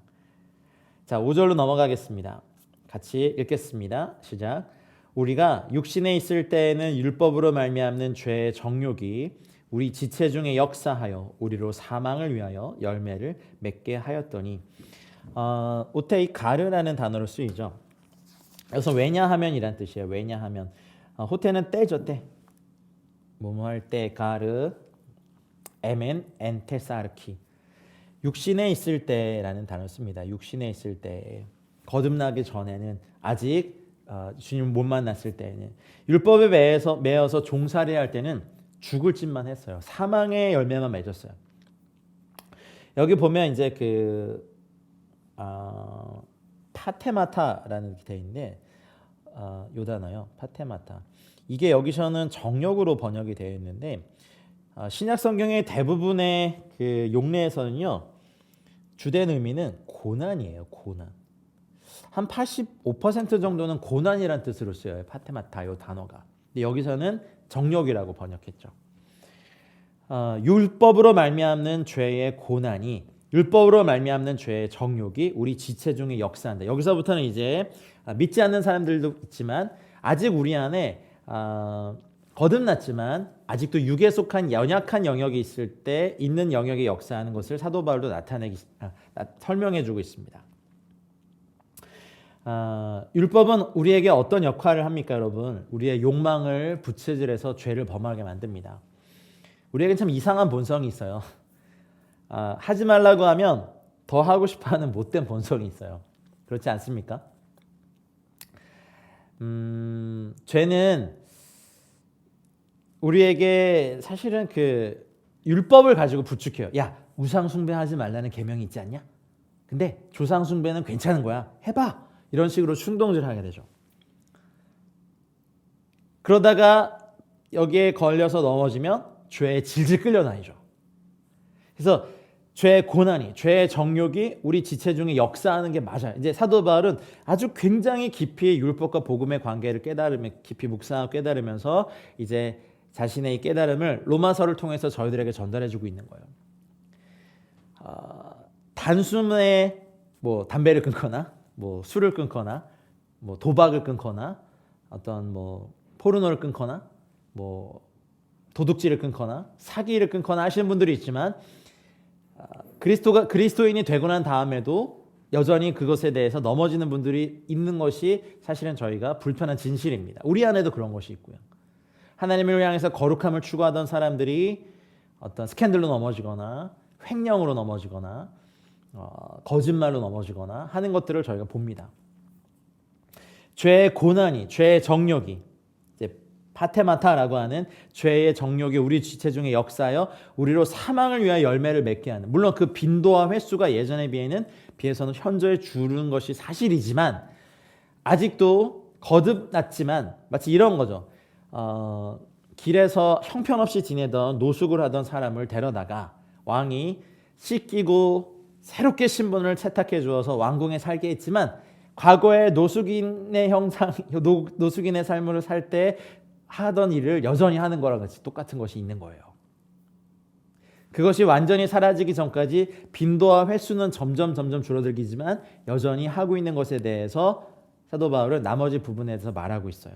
자, 5절로 넘어가겠습니다. 같이 읽겠습니다. 시작. 우리가 육신에 있을 때에는 율법으로 말미암는 죄의 정욕이 우리 지체 중에 역사하여 우리로 사망을 위하여 열매를 맺게 하였더니 오테이 가르라는 단어로 쓰이죠. 여기서 왜냐하면이란 뜻이에요. 왜냐하면 호테는 때죠. 때. 뭐뭐 할 때 가르 에멘 엔테사르키 육신에 있을 때라는 단어를 씁니다. 육신에 있을 때 거듭나기 전에는 아직 주님 못 만났을 때에는 율법에 매여서 종살이 할 때는 죽을 짓만 했어요. 사망의 열매만 맺었어요. 여기 보면 이제 파테마타라는 게 되어 있는데 요 단어요. 파테마타. 이게 여기서는 정욕으로 번역이 되어 있는데 신약 성경의 대부분의 그 용례에서는요. 주된 의미는 고난이에요. 고난. 한 85% 정도는 고난이란 뜻으로 쓰여요. 파테마타 요 단어가. 근데 여기서는 정욕이라고 번역했죠. 율법으로 말미암는 죄의 고난이 율법으로 말미암는 죄의 정욕이 우리 지체 중에 역사한다. 여기서부터는 이제 믿지 않는 사람들도 있지만 아직 우리 안에 거듭났지만 아직도 육에 속한 연약한 영역이 있을 때 있는 영역에 역사하는 것을 사도 바울도 설명해주고 있습니다. 율법은 우리에게 어떤 역할을 합니까, 여러분? 우리의 욕망을 부채질해서 죄를 범하게 만듭니다. 우리에겐 참 이상한 본성이 있어요. 하지 말라고 하면 더 하고 싶어하는 못된 본성이 있어요. 그렇지 않습니까? 죄는 우리에게 사실은 그 율법을 가지고 부추겨요. 야, 우상 숭배하지 말라는 계명이 있지 않냐? 근데 조상 숭배는 괜찮은 거야. 해봐. 이런 식으로 충동질하게 되죠. 그러다가 여기에 걸려서 넘어지면 죄에 질질 끌려다니죠. 그래서 죄의 고난이, 죄의 정욕이 우리 지체 중에 역사하는 게 맞아요. 이제 사도 바울은 아주 굉장히 깊이 율법과 복음의 관계를 깊이 묵상하고 깨달으면서 이제 자신의 이 깨달음을 로마서를 통해서 저희들에게 전달해주고 있는 거예요. 단숨에 뭐 담배를 끊거나, 뭐 술을 끊거나, 뭐 도박을 끊거나, 어떤 뭐 포르노를 끊거나, 뭐 도둑질을 끊거나, 사기를 끊거나 하시는 분들이 있지만 그리스도인이 되고 난 다음에도 여전히 그것에 대해서 넘어지는 분들이 있는 것이 사실은 저희가 불편한 진실입니다. 우리 안에도 그런 것이 있고요. 하나님을 향해서 거룩함을 추구하던 사람들이 어떤 스캔들로 넘어지거나 횡령으로 넘어지거나 거짓말로 넘어지거나 하는 것들을 저희가 봅니다. 죄의 고난이, 죄의 정욕이, 이제 파테마타라고 하는 죄의 정욕이 우리 지체 중에 역사하여 우리로 사망을 위하여 열매를 맺게 하는, 물론 그 빈도와 횟수가 예전에 비해서는 현저히 줄은 것이 사실이지만 아직도 거듭났지만 마치 이런 거죠. 길에서 형편없이 지내던 노숙을 하던 사람을 데려다가 왕이 씻기고 새롭게 신분을 채탁해 주어서 왕궁에 살게 했지만 과거에 노숙인의 삶을 살 때 하던 일을 여전히 하는 거랑 같이 똑같은 것이 있는 거예요. 그것이 완전히 사라지기 전까지 빈도와 횟수는 점점 줄어들기지만 여전히 하고 있는 것에 대해서 사도 바울은 나머지 부분에 대해서 말하고 있어요.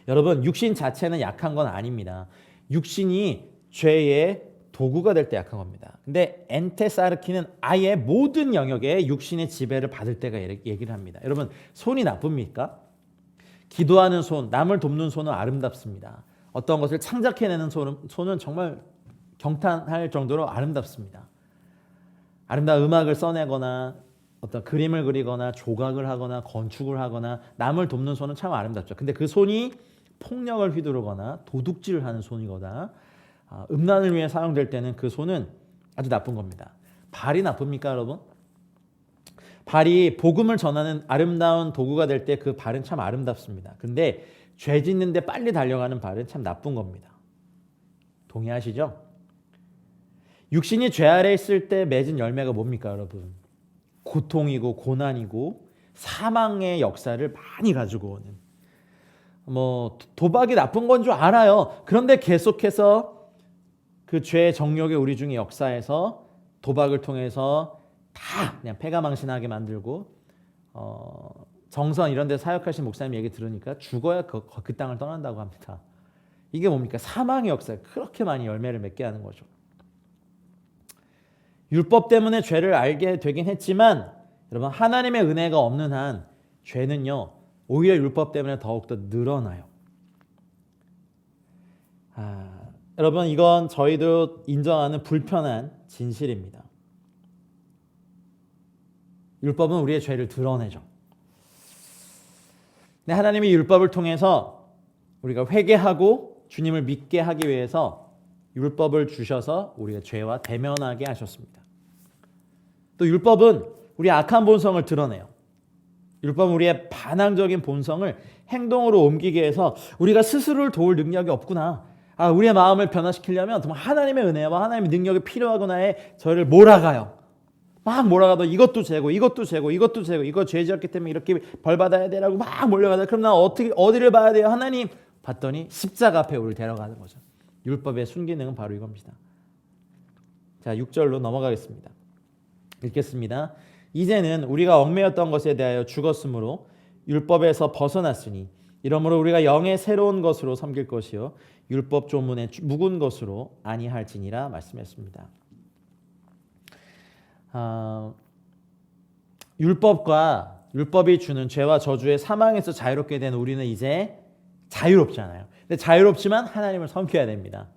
여러분, 육신 자체는 약한 건 아닙니다. 육신이 죄의 도구가 될 때 약한 겁니다. 근데 엔테사르키는 아예 모든 영역에 육신의 지배를 받을 때가 얘기를 합니다. 여러분, 손이 나쁩니까? 기도하는 손, 남을 돕는 손은 아름답습니다. 어떤 것을 창작해내는 손은 정말 경탄할 정도로 아름답습니다. 아름다운 음악을 써내거나 어떤 그림을 그리거나 조각을 하거나 건축을 하거나 남을 돕는 손은 참 아름답죠. 근데 그 손이 폭력을 휘두르거나 도둑질을 하는 손이거나 음란을 위해 사용될 때는 그 손은 아주 나쁜 겁니다. 발이 나쁩니까, 여러분? 발이 복음을 전하는 아름다운 도구가 될 때 그 발은 참 아름답습니다. 근데 죄 짓는데 빨리 달려가는 발은 참 나쁜 겁니다. 동의하시죠? 육신이 죄 아래 있을 때 맺은 열매가 뭡니까, 여러분? 고통이고 고난이고 사망의 역사를 많이 가지고 오는, 뭐 도박이 나쁜 건 줄 알아요. 그런데 계속해서 그 죄의 정욕이 우리 중에 역사해서 도박을 통해서 다 그냥 패가망신하게 만들고 정선 이런 데 사역하신 목사님 얘기 들으니까 죽어야 그 땅을 떠난다고 합니다. 이게 뭡니까? 사망의 역사에 그렇게 많이 열매를 맺게 하는 거죠. 율법 때문에 죄를 알게 되긴 했지만 여러분, 하나님의 은혜가 없는 한 죄는요 오히려 율법 때문에 더욱더 늘어나요. 여러분, 이건 저희도 인정하는 불편한 진실입니다. 율법은 우리의 죄를 드러내죠. 근데 하나님이 율법을 통해서 우리가 회개하고 주님을 믿게 하기 위해서 율법을 주셔서 우리가 죄와 대면하게 하셨습니다. 또 율법은 우리의 악한 본성을 드러내요. 율법은 우리의 반항적인 본성을 행동으로 옮기게 해서 우리가 스스로를 도울 능력이 없구나, 우리의 마음을 변화시키려면 정말 하나님의 은혜와 하나님의 능력이 필요하구나에 저희를 몰아가요. 막 몰아가도 이것도 죄고 이것도 죄고 이것도 죄고 이거 죄 지었기 때문에 이렇게 벌 받아야 되라고 막 몰려가다. 그럼 난 어디를 봐야 돼요? 하나님. 봤더니 십자가 앞에 우리를 데려가는 거죠. 율법의 순기능은 바로 이겁니다. 자, 6절로 넘어가겠습니다. 읽겠습니다. 이제는 우리가 얽매였던 것에 대하여 죽었으므로 율법에서 벗어났으니 이러므로 우리가 영의 새로운 것으로 섬길 것이요 율법 조문의 묵은 것으로 아니할지니라 말씀했습니다. 율법이 주는 죄와 저주의 사망에서 자유롭게 된 우리는 이제 자유롭잖아요. 근데 자유롭지만 하나님을 섬겨야 됩니다.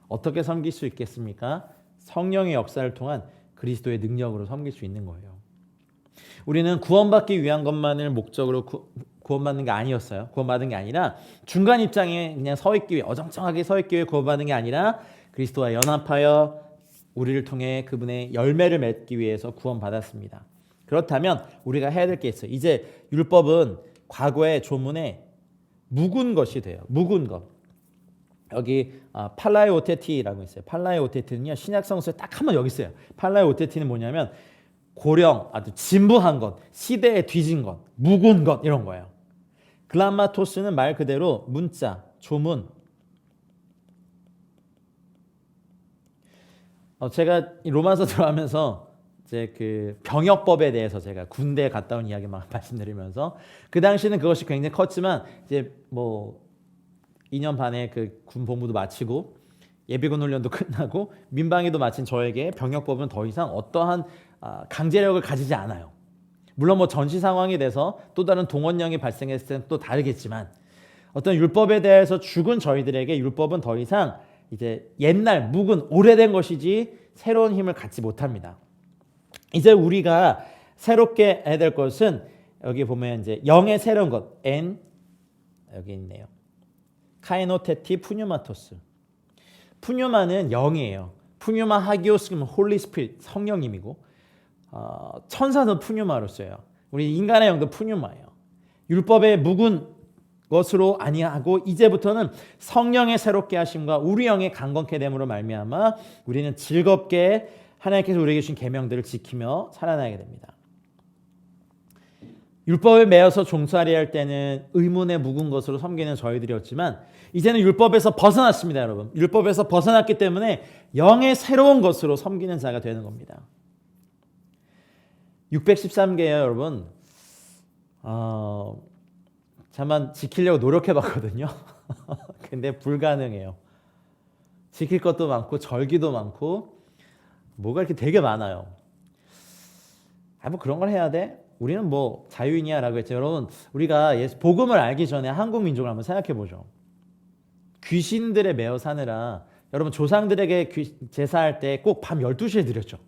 어떻게 섬길 수 있겠습니까? 성령의 역사를 통한 그리스도의 능력으로 섬길 수 있는 거예요. 우리는 구원받기 위한 것만을 목적으로 구원받는 게 아니었어요. 구원받은 게 아니라 중간 입장에 그냥 서 있기 위해 어정쩡하게 서 있기 위해 구원받은 게 아니라 그리스도와 연합하여 우리를 통해 그분의 열매를 맺기 위해서 구원받았습니다. 그렇다면 우리가 해야 될 게 있어요. 이제 율법은 과거의 조문에 묵은 것이 돼요. 묵은 것. 여기 팔라이 오테티라고 있어요. 팔라이 오테티는요. 신약 성서에 딱 한 번 여기 있어요. 팔라이 오테티는 뭐냐면 고령, 아주 진부한 것, 시대에 뒤진 것, 묵은 것 이런 거예요. 글람마토스는 말 그대로 문자, 조문. 제가 로마서 들어가면서 이제 그 병역법에 대해서 제가 군대에 갔다 온 이야기 막 말씀드리면서 그 당시는 그것이 굉장히 컸지만 이제 뭐 2년 반의 그 군 복무도 마치고 예비군 훈련도 끝나고 민방위도 마친 저에게 병역법은 더 이상 어떠한 강제력을 가지지 않아요. 물론 뭐 전시 상황이 돼서 또 다른 동원령이 발생했을 때는 또 다르겠지만 어떤 율법에 대해서 죽은 저희들에게 율법은 더 이상 이제 옛날 묵은 오래된 것이지 새로운 힘을 갖지 못합니다. 이제 우리가 새롭게 해야 될 것은 여기 보면 이제 영의 새로운 것 N 여기 있네요. 카이노테티 푸뉴마토스. 푸뉴마는 영이에요. 푸뉴마 하기오스는 홀리 스피릿 성령님이고 천사도 푸뉴마로 써요. 우리 인간의 영도 푸뉴마예요. 율법의 묵은 것으로 아니하고 이제부터는 성령의 새롭게 하심과 우리 영의 강건케 됨으로 말미암아 우리는 즐겁게 하나님께서 우리에게 주신 계명들을 지키며 살아나게 됩니다. 율법에 매여서 종살이 할 때는 의문에 묵은 것으로 섬기는 저희들이었지만 이제는 율법에서 벗어났습니다, 여러분. 율법에서 벗어났기 때문에 영의 새로운 것으로 섬기는 자가 되는 겁니다. 613개예요, 여러분. 잠만 지키려고 노력해봤거든요. 근데 불가능해요. 지킬 것도 많고 절기도 많고 뭐가 이렇게 되게 많아요. 뭐 그런 걸 해야 돼? 우리는 뭐 자유인이야 라고 했죠. 여러분 우리가 복음을 알기 전에 한국 민족을 한번 생각해 보죠. 귀신들에 매여 사느라 여러분 조상들에게 제사할 때 꼭 밤 12시에 드렸죠.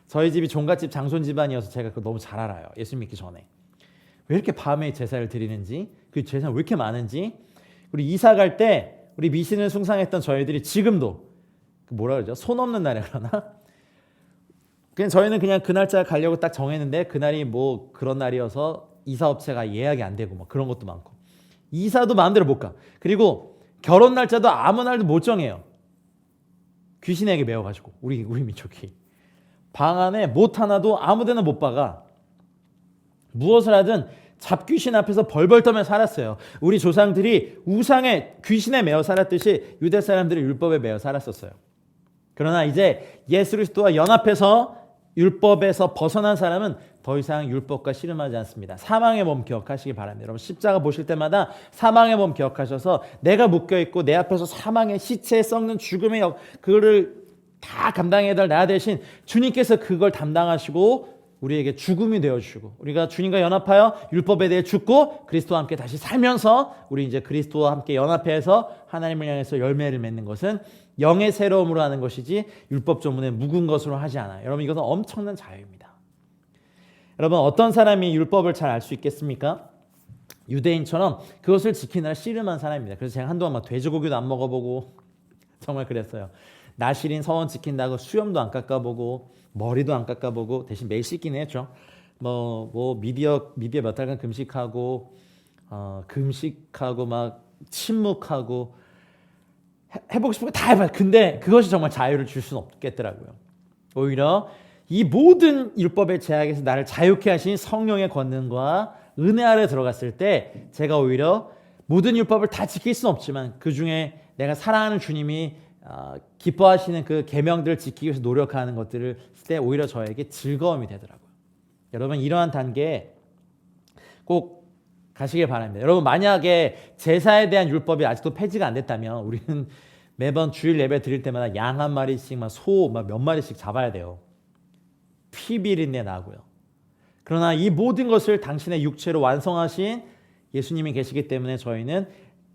저희 집이 종갓집 장손 집안이어서 제가 그거 너무 잘 알아요. 예수 믿기 전에. 왜 이렇게 밤에 제사를 드리는지, 그 제사가 왜 이렇게 많은지. 우리 이사 갈 때 우리 미신을 숭상했던 저희들이 지금도 뭐라 그러죠? 손 없는 날에 그러나? 그냥 저희는 그냥 그 날짜 가려고 딱 정했는데 그날이 뭐 그런 날이어서 이사업체가 예약이 안 되고 뭐 그런 것도 많고 이사도 마음대로 못 가. 그리고 결혼 날짜도 아무 날도 못 정해요. 귀신에게 매워가지고 우리 민족이 방 안에 못 하나도 아무데나 못 박아. 무엇을 하든 잡귀신 앞에서 벌벌 떠며 살았어요. 우리 조상들이 우상에 귀신에 매어 살았듯이 유대 사람들이 율법에 매어 살았었어요. 그러나 이제 예수 그리스도와 연합해서 율법에서 벗어난 사람은 더 이상 율법과 씨름하지 않습니다. 사망의 몸 기억하시기 바랍니다. 여러분 십자가 보실 때마다 사망의 몸 기억하셔서 내가 묶여있고 내 앞에서 사망의 시체에 썩는 죽음의 그거를 다 감당해야 될 나 대신 주님께서 그걸 담당하시고 우리에게 죽음이 되어주시고 우리가 주님과 연합하여 율법에 대해 죽고 그리스도와 함께 다시 살면서 우리 이제 그리스도와 함께 연합해서 하나님을 향해서 열매를 맺는 것은 영의 새로움으로 하는 것이지 율법 조문에 묵은 것으로 하지 않아요. 여러분 이것은 엄청난 자유입니다. 여러분 어떤 사람이 율법을 잘 알 수 있겠습니까? 유대인처럼 그것을 지키느라 씨름한 사람입니다. 그래서 제가 한동안 막 돼지고기도 안 먹어보고 정말 그랬어요. 나실인 서원 지킨다고 수염도 안 깎아보고 머리도 안 깎아보고 대신 매일 씻긴 했죠. 뭐 미디어 몇 달간 금식하고 금식하고 막 침묵하고 해보고 싶은 거 다 해봐요. 근데 그것이 정말 자유를 줄 수는 없겠더라고요. 오히려 이 모든 율법의 제약에서 나를 자유케 하신 성령의 권능과 은혜 아래 들어갔을 때 제가 오히려 모든 율법을 다 지킬 수는 없지만 그 중에 내가 사랑하는 주님이 기뻐하시는 그 계명들을 지키기 위해서 노력하는 것들을 쓸 때 오히려 저에게 즐거움이 되더라고요. 여러분 이러한 단계에 꼭 가시길 바랍니다. 여러분 만약에 제사에 대한 율법이 아직도 폐지가 안 됐다면 우리는 매번 주일 예배 드릴 때마다 양 한 마리씩 소 몇 마리씩 잡아야 돼요. 피 비린내 나고요. 그러나 이 모든 것을 당신의 육체로 완성하신 예수님이 계시기 때문에 저희는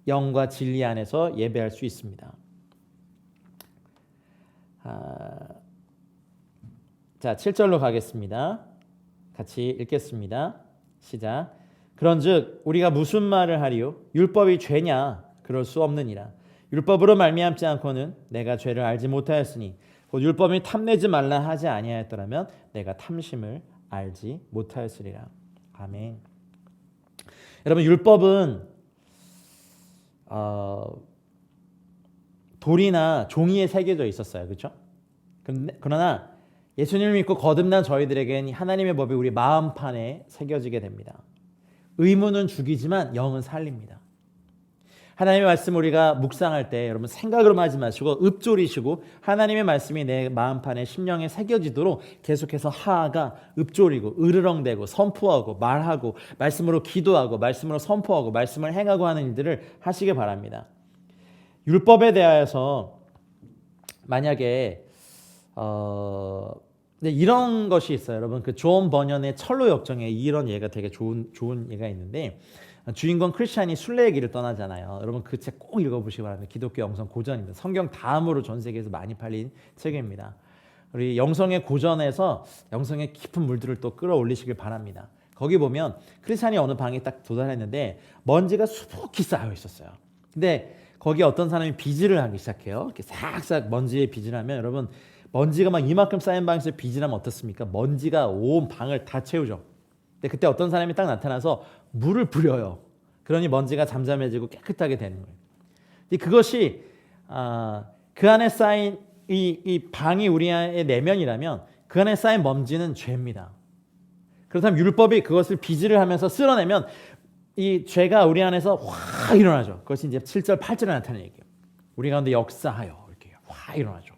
영과 진리 안에서 예배할 수 있습니다. 자, 7절로 가겠습니다. 같이 읽겠습니다. 시작. 그런즉 우리가 무슨 말을 하리요? 율법이 죄냐? 그럴 수 없느니라. 율법으로 말미암지 않고는 내가 죄를 알지 못하였으니 곧 율법이 탐내지 말라 하지 아니하였더라면 내가 탐심을 알지 못하였으리라. 아멘. 여러분, 율법은 돌이나 종이에 새겨져 있었어요. 그렇죠? 그러나 예수님을 믿고 거듭난 저희들에게는 하나님의 법이 우리 마음판에 새겨지게 됩니다. 의무는 죽이지만 영은 살립니다. 하나님의 말씀 우리가 묵상할 때 여러분 생각으로만 하지 마시고 읊조리시고 하나님의 말씀이 내 마음판에 심령에 새겨지도록 계속해서 하하가 읊조리고 으르렁대고 선포하고 말하고 말씀으로 기도하고 말씀으로 선포하고 말씀을 행하고 하는 일들을 하시길 바랍니다. 율법에 대하여서 만약에 이런 것이 있어요. 여러분 그 존 버년의 철로 역정에 이런 예가 되게 좋은 예가 있는데 주인공 크리스찬이 순례의 길을 떠나잖아요. 여러분 그 책 꼭 읽어보시기 바랍니다. 기독교 영성 고전입니다. 성경 다음으로 전 세계에서 많이 팔린 책입니다. 우리 영성의 고전에서 영성의 깊은 물들을 또 끌어올리시길 바랍니다. 거기 보면 크리스찬이 어느 방에 딱 도달했는데 먼지가 수북히 쌓여 있었어요. 근데 거기에 어떤 사람이 빗질을 하기 시작해요. 이렇게 싹싹 먼지에 빗질하면 여러분 먼지가 막 이만큼 쌓인 방에서 빗질하면 어떻습니까? 먼지가 온 방을 다 채우죠. 근데 그때 어떤 사람이 딱 나타나서 물을 뿌려요. 그러니 먼지가 잠잠해지고 깨끗하게 되는 거예요. 근데 그것이 그 안에 쌓인 이 방이 우리의 내면이라면 그 안에 쌓인 먼지는 죄입니다. 그렇다면 율법이 그것을 빗질을 하면서 쓸어내면 이 죄가 우리 안에서 확 일어나죠. 그것이 이제 7절, 8절에 나타나는 얘기예요. 우리 가운데 역사하여 이렇게 확 일어나죠.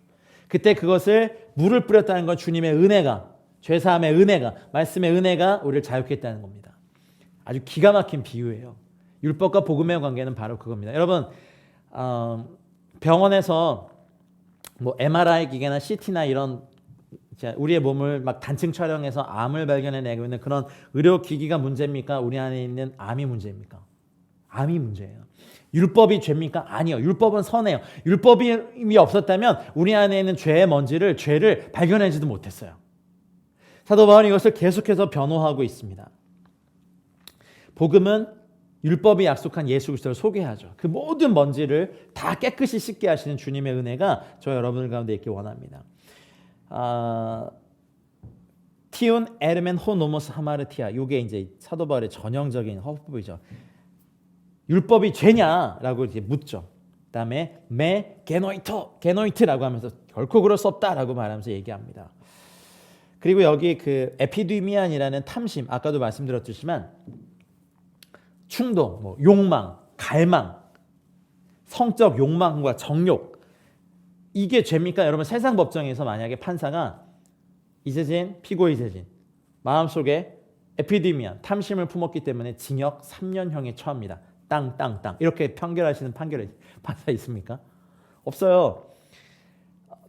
그때 그것을 물을 뿌렸다는 건 주님의 은혜가, 죄사함의 은혜가, 말씀의 은혜가 우리를 자유케 했다는 겁니다. 아주 기가 막힌 비유예요. 율법과 복음의 관계는 바로 그겁니다. 여러분 병원에서 뭐 MRI 기계나 CT나 이런 우리의 몸을 막 단층 촬영해서 암을 발견해내고 있는 그런 의료기기가 문제입니까? 우리 안에 있는 암이 문제입니까? 암이 문제예요. 율법이 죄입니까? 아니요. 율법은 선해요. 율법이 없었다면 우리 안에 있는 죄를 발견하지도 못했어요. 사도 바울은 이것을 계속해서 변호하고 있습니다. 복음은 율법이 약속한 예수 그리스도를 소개하죠. 그 모든 먼지를 다 깨끗이 씻게 하시는 주님의 은혜가 저 여러분들 가운데 있기 원합니다. 티운 에르멘 호노모스 하마르티아, 이게 이제 사도 바울의 전형적인 허법이죠. 율법이 죄냐라고 이제 묻죠. 그다음에 메 게노이트라고 하면서 결코 그럴 수 없다라고 말하면서 얘기합니다. 그리고 여기 그 에피디미안이라는 탐심, 아까도 말씀드렸지만 충동, 뭐 욕망, 갈망, 성적 욕망과 정욕, 이게 죄입니까? 여러분 세상 법정에서 만약에 판사가 이재진, 피고 이재진 마음속에 에피디미안, 탐심을 품었기 때문에 징역 3년형에 처합니다. 땅 이렇게 판결하시는 판사 있습니까? 없어요.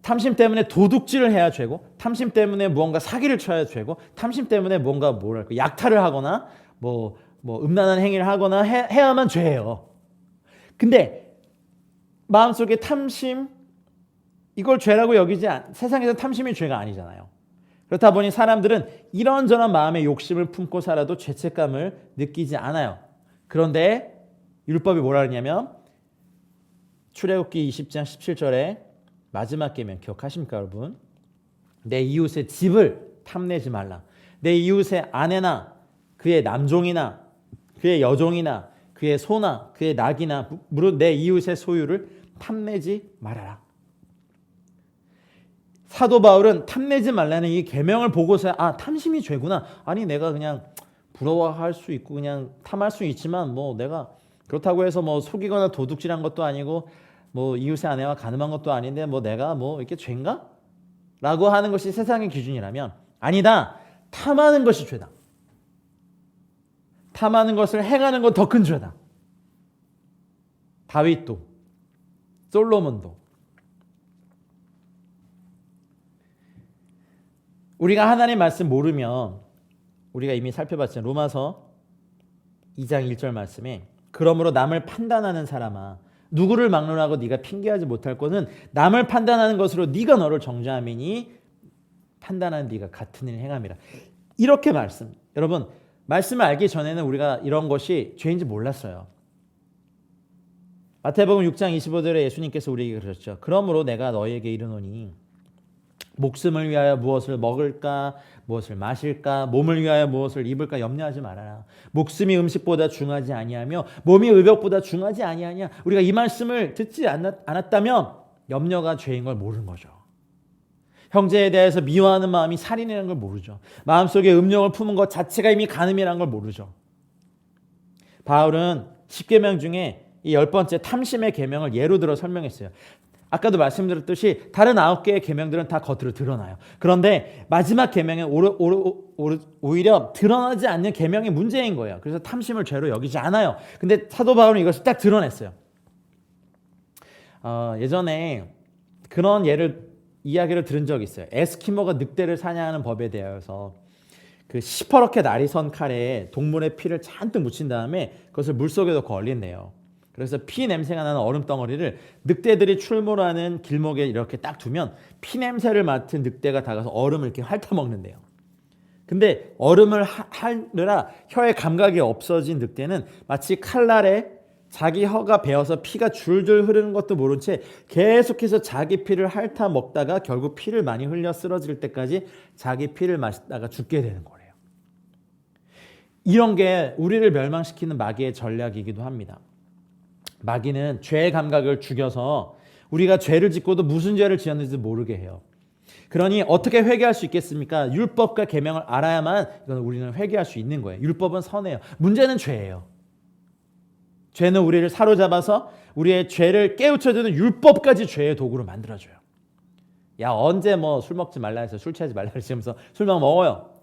탐심 때문에 도둑질을 해야 죄고, 탐심 때문에 무언가 사기를 쳐야 죄고, 탐심 때문에 뭔가 뭐랄까 약탈을 하거나 뭐 음란한 행위를 하거나 해야만 죄예요. 근데 마음속에 탐심, 이걸 죄라고 여기지 세상에서 탐심이 죄가 아니잖아요. 그렇다 보니 사람들은 이런저런 마음의 욕심을 품고 살아도 죄책감을 느끼지 않아요. 그런데 율법이 뭐라 그러냐면 출애굽기 20장 17절에 마지막 계명 기억하십니까 여러분? 내 이웃의 집을 탐내지 말라. 내 이웃의 아내나 그의 남종이나 그의 여종이나 그의 소나 그의 낙이나 무릇 내 이웃의 소유를 탐내지 말아라. 사도 바울은 탐내지 말라는 이 계명을 보고서 탐심이 죄구나. 아니 내가 그냥 부러워할 수 있고 그냥 탐할 수 있지만 뭐 내가 그렇다고 해서 뭐 속이거나 도둑질한 것도 아니고 뭐 이웃의 아내와 간음한 것도 아닌데 뭐 내가 뭐 이렇게 죄인가? 라고 하는 것이 세상의 기준이라면 아니다. 탐하는 것이 죄다. 탐하는 것을 행하는 건 더 큰 죄다. 다윗도 솔로몬도 우리가 하나님 말씀 모르면 우리가 이미 살펴봤지만 로마서 2장 1절 말씀에 그러므로 남을 판단하는 사람아 누구를 막론하고 네가 핑계하지 못할 것은 남을 판단하는 것으로 네가 너를 정죄함이니 판단하는 네가 같은 일을 행함이라. 이렇게 말씀. 여러분 말씀을 알기 전에는 우리가 이런 것이 죄인지 몰랐어요. 마태복음 6장 25절에 예수님께서 우리에게 그러셨죠. 그러므로 내가 너희에게 이르노니 목숨을 위하여 무엇을 먹을까, 무엇을 마실까, 몸을 위하여 무엇을 입을까 염려하지 말아라. 목숨이 음식보다 중하지 아니하며 몸이 의복보다 중하지 아니하냐. 우리가 이 말씀을 듣지 않았다면 염려가 죄인 걸 모르는 거죠. 형제에 대해서 미워하는 마음이 살인이라는 걸 모르죠. 마음속에 음욕을 품은 것 자체가 이미 간음이라는 걸 모르죠. 바울은 10계명 중에 이 10번째 탐심의 계명을 예로 들어 설명했어요. 아까도 말씀드렸듯이 다른 9개의 계명들은 다 겉으로 드러나요. 그런데 마지막 계명은 오히려 드러나지 않는 계명이 문제인 거예요. 그래서 탐심을 죄로 여기지 않아요. 근데 사도 바울은 이것을 딱 드러냈어요. 예전에 그런 이야기를 들은 적이 있어요. 에스키모가 늑대를 사냥하는 법에 대해서 그 시퍼렇게 날이 선 칼에 동물의 피를 잔뜩 묻힌 다음에 그것을 물속에 넣고 얼린대요. 그래서 피 냄새가 나는 얼음 덩어리를 늑대들이 출몰하는 길목에 이렇게 딱 두면 피 냄새를 맡은 늑대가 다가서 얼음을 이렇게 핥아먹는데요. 근데 얼음을 핥느라 혀의 감각이 없어진 늑대는 마치 칼날에 자기 혀가 베어서 피가 줄줄 흐르는 것도 모른 채 계속해서 자기 피를 핥아먹다가 결국 피를 많이 흘려 쓰러질 때까지 자기 피를 마시다가 죽게 되는 거래요. 이런 게 우리를 멸망시키는 마귀의 전략이기도 합니다. 마귀는 죄의 감각을 죽여서 우리가 죄를 짓고도 무슨 죄를 지었는지 모르게 해요. 그러니 어떻게 회개할 수 있겠습니까? 율법과 계명을 알아야만 이건 우리는 회개할 수 있는 거예요. 율법은 선해요. 문제는 죄예요. 죄는 우리를 사로잡아서 우리의 죄를 깨우쳐주는 율법까지 죄의 도구로 만들어줘요. 야, 언제 뭐 술 먹지 말라 해서 술 취하지 말라 그러면서 술 막 먹어요.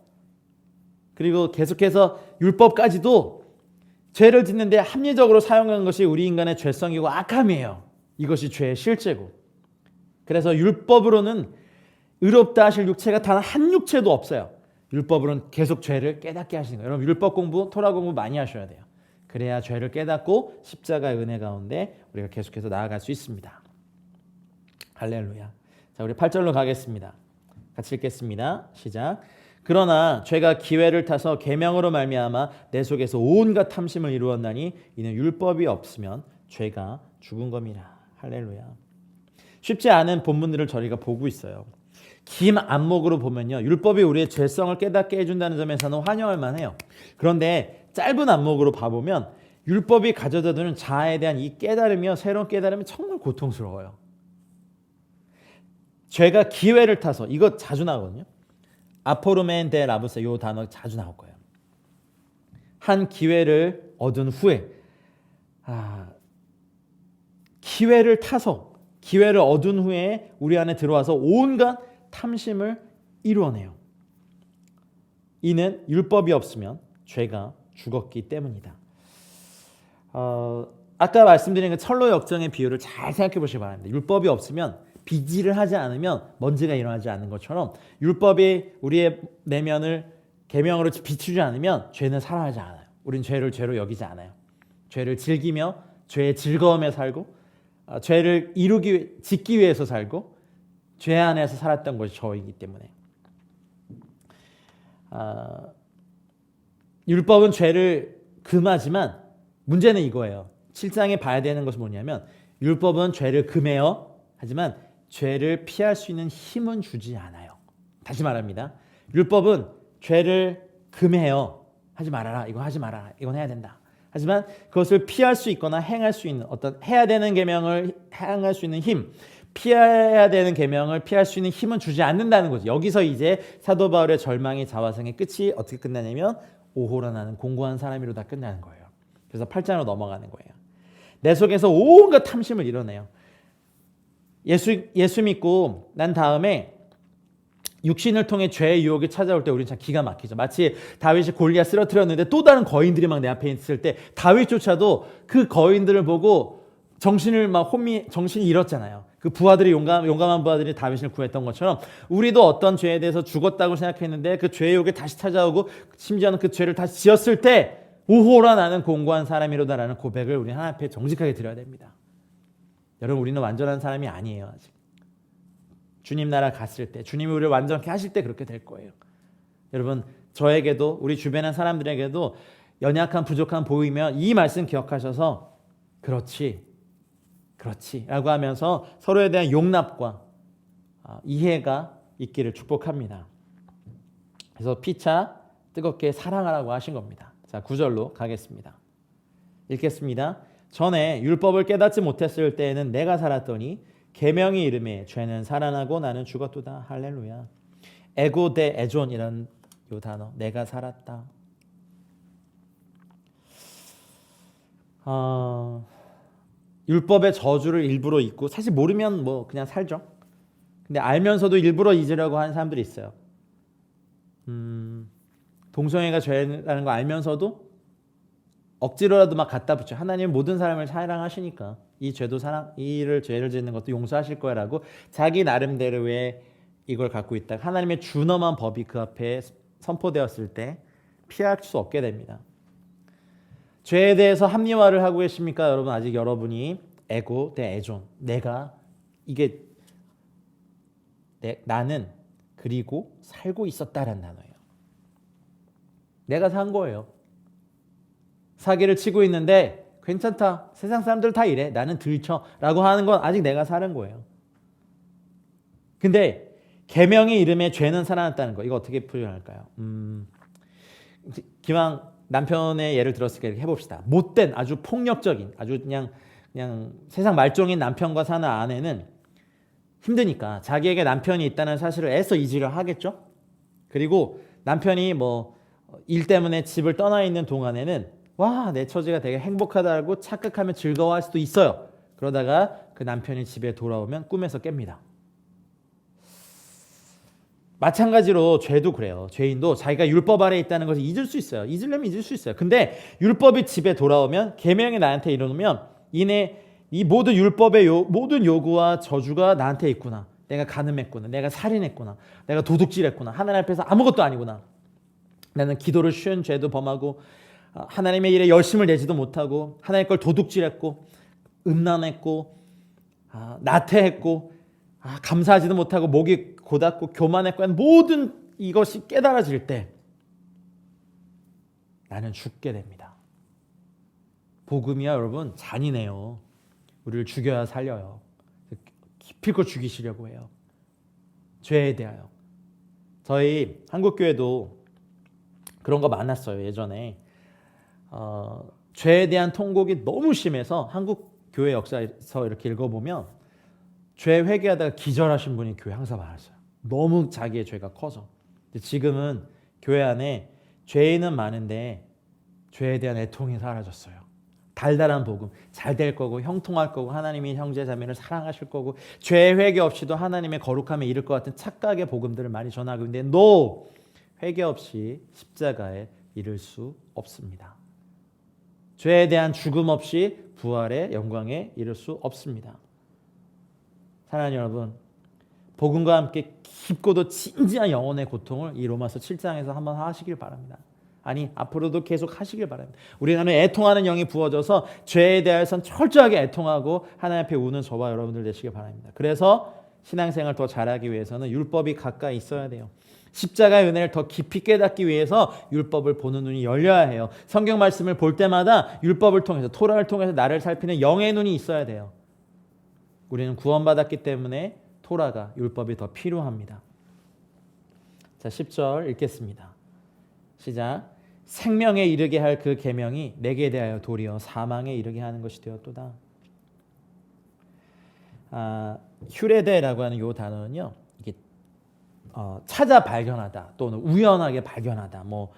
그리고 계속해서 율법까지도 죄를 짓는데 합리적으로 사용한 것이 우리 인간의 죄성이고 악함이에요. 이것이 죄의 실제고. 그래서 율법으로는 의롭다 하실 육체가 단 한 육체도 없어요. 율법으로는 계속 죄를 깨닫게 하시는 거예요. 여러분 율법 공부, 토라 공부 많이 하셔야 돼요. 그래야 죄를 깨닫고 십자가의 은혜 가운데 우리가 계속해서 나아갈 수 있습니다. 할렐루야. 자, 우리 8절로 가겠습니다. 같이 읽겠습니다. 시작. 그러나 죄가 기회를 타서 계명으로 말미암아 내 속에서 온갖 탐심을 이루었나니 이는 율법이 없으면 죄가 죽은 겁니다. 할렐루야. 쉽지 않은 본문들을 저희가 보고 있어요. 긴 안목으로 보면요, 율법이 우리의 죄성을 깨닫게 해준다는 점에서는 환영할 만해요. 그런데 짧은 안목으로 봐보면 율법이 가져다 주는 자아에 대한 이 깨달음이요, 새로운 깨달음이 정말 고통스러워요. 죄가 기회를 타서, 이거 자주 나오거든요. 아포르멘 데 라브세, 이 단어 자주 나올 거예요. 한 기회를 얻은 후에, 기회를 타서, 기회를 얻은 후에 우리 안에 들어와서 온갖 탐심을 이루어내요. 이는 율법이 없으면 죄가 죽었기 때문이다. 아까 말씀드린 그 철로 역정의 비유를 잘 생각해 보시기 바랍니다. 율법이 없으면 비지를 하지 않으면 먼지가 일어나지 않는 것처럼 율법이 우리의 내면을 계명으로 비추지 않으면 죄는 살아나지 않아요. 우린 죄를 죄로 여기지 않아요. 죄를 즐기며 죄의 즐거움에 살고 죄를 짓기 위해서 살고 죄 안에서 살았던 것이 저이기 때문에 율법은 죄를 금하지만 문제는 이거예요. 7장에 봐야 되는 것은 뭐냐면 율법은 죄를 금해요. 하지만 죄를 피할 수 있는 힘은 주지 않아요. 다시 말합니다. 율법은 죄를 금해요. 하지 말아라. 이거 하지 말아라. 이건 해야 된다. 하지만 그것을 피할 수 있거나 행할 수 있는 어떤 해야 되는 계명을 행할 수 있는 힘, 피해야 되는 계명을 피할 수 있는 힘은 주지 않는다는 거죠. 여기서 이제 사도 바울의 절망의 자화상의 끝이 어떻게 끝나냐면 오호라 나는 공고한 사람이로 다 끝나는 거예요. 그래서 8장으로 넘어가는 거예요. 내 속에서 온갖 탐심을 이뤄내요. 예수 믿고 난 다음에 육신을 통해 죄의 유혹이 찾아올 때 우리는 참 기가 막히죠. 마치 다윗이 골리앗 쓰러뜨렸는데 또 다른 거인들이 막 내 앞에 있을 때 다윗조차도 그 거인들을 보고 정신이 잃었잖아요. 그 부하들이 용감한 부하들이 다윗을 구했던 것처럼 우리도 어떤 죄에 대해서 죽었다고 생각했는데 그 죄의 유혹이 다시 찾아오고 심지어는 그 죄를 다시 지었을 때 오호라 나는 공고한 사람이로다라는 고백을 우리 하나님 앞에 정직하게 드려야 됩니다. 여러분 우리는 완전한 사람이 아니에요. 아직. 주님 나라 갔을 때 주님이 우리를 완전케 하실 때 그렇게 될 거예요. 여러분 저에게도 우리 주변의 사람들에게도 연약한 부족한 보이면 이 말씀 기억하셔서 그렇지 라고 하면서 서로에 대한 용납과 이해가 있기를 축복합니다. 그래서 피차 뜨겁게 사랑하라고 하신 겁니다. 자, 9절로 가겠습니다. 읽겠습니다. 전에 율법을 깨닫지 못했을 때에는 내가 살았더니 계명이 이름에 죄는 살아나고 나는 죽었도다. 할렐루야. 에고 데 에존이라는 요 단어, 내가 살았다. 율법의 저주를 일부러 잊고, 사실 모르면 뭐 그냥 살죠. 근데 알면서도 일부러 잊으려고 하는 사람들이 있어요. 동성애가 죄라는 거 알면서도 억지로라도 막 갖다 붙여. 하나님 모든 사람을 사랑하시니까 이 죄도 죄를 짓는 것도 용서하실 거야라고 자기 나름대로의 이걸 갖고 있다가 하나님의 준엄한 법이 그 앞에 선포되었을 때 피할 수 없게 됩니다. 죄에 대해서 합리화를 하고 계십니까? 여러분, 아직 여러분이 에고 대 에존, 내가 이게 나는 그리고 살고 있었다라는 단어예요. 내가 산 거예요. 사기를 치고 있는데 괜찮다. 세상 사람들 다 이래. 나는 들쳐라고 하는 건 아직 내가 사는 거예요. 근데 계명의 이름에 죄는 살아났다는 거. 이거 어떻게 표현할까요? 기왕 남편의 예를 들었으니까 이렇게 해봅시다. 못된 아주 폭력적인 아주 그냥 세상 말종인 남편과 사는 아내는 힘드니까 자기에게 남편이 있다는 사실을 애써 잊으려 하겠죠. 그리고 남편이 뭐 일 때문에 집을 떠나 있는 동안에는 와, 내 처지가 되게 행복하다고 착각하며 즐거워할 수도 있어요. 그러다가 그 남편이 집에 돌아오면 꿈에서 깹니다. 마찬가지로 죄도 그래요. 죄인도 자기가 율법 아래에 있다는 것을 잊을 수 있어요. 잊으려면 잊을 수 있어요. 근데 율법이 집에 돌아오면, 계명이 나한테 이르면 이내 이 모든 율법의 모든 요구와 저주가 나한테 있구나. 내가 간음했구나. 내가 살인했구나. 내가 도둑질했구나. 하나님 앞에서 아무것도 아니구나. 나는 기도를 쉬운 죄도 범하고 하나님의 일에 열심을 내지도 못하고 하나님 걸 도둑질했고 음란했고 나태했고 감사하지도 못하고 목이 고닫고 교만했고 모든 이것이 깨달아질 때 나는 죽게 됩니다. 복음이야 여러분 잔인해요. 우리를 죽여야 살려요. 기필코 죽이시려고 해요. 죄에 대하여. 저희 한국교회도 그런 거 많았어요. 예전에 죄에 대한 통곡이 너무 심해서 한국 교회 역사에서 이렇게 읽어보면 죄 회개하다가 기절하신 분이 교회 항상 많았어요. 너무 자기의 죄가 커서. 근데 지금은 교회 안에 죄인은 많은데 죄에 대한 애통이 사라졌어요. 달달한 복음, 잘 될 거고 형통할 거고 하나님이 형제 자매를 사랑하실 거고 죄 회개 없이도 하나님의 거룩함에 이를 것 같은 착각의 복음들을 많이 전하고 있는데 회개 없이 십자가에 이를 수 없습니다. 죄에 대한 죽음 없이 부활의 영광에 이를 수 없습니다. 사랑하는 여러분, 복음과 함께 깊고도 진지한 영혼의 고통을 이 로마서 7장에서 한번 하시길 바랍니다. 아니 앞으로도 계속 하시길 바랍니다. 우리 안에 애통하는 영이 부어져서 죄에 대해서는 철저하게 애통하고 하나님 앞에 우는 저와 여러분들 되시길 바랍니다. 그래서 신앙생활 더 잘하기 위해서는 율법이 가까이 있어야 돼요. 십자가의 은혜를 더 깊이 깨닫기 위해서 율법을 보는 눈이 열려야 해요. 성경 말씀을 볼 때마다 율법을 통해서 토라를 통해서 나를 살피는 영의 눈이 있어야 돼요. 우리는 구원받았기 때문에 토라가 율법이 더 필요합니다. 자, 10절 읽겠습니다. 시작. 생명에 이르게 할 그 계명이 내게 대하여 도리어 사망에 이르게 하는 것이 되었도다. 휴레데라고 하는 이 단어는요, 이게 찾아 발견하다 또는 우연하게 발견하다, 뭐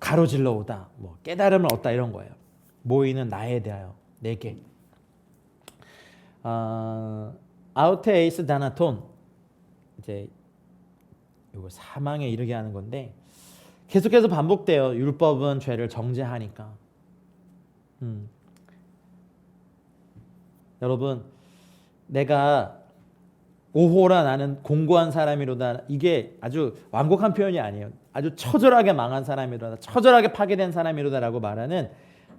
가로질러 오다, 뭐 깨달음을 얻다 이런 거예요. 모이는 나에 대하여 내게. 아우테이스 다나톤, 이제 이거 사망에 이르게 하는 건데 계속해서 반복돼요. 율법은 죄를 정죄하니까. 여러분, 내가 오호라 나는 공고한 사람이로다, 이게 아주 완곡한 표현이 아니에요. 아주 처절하게 망한 사람이로다, 처절하게 파괴된 사람이로다라고 말하는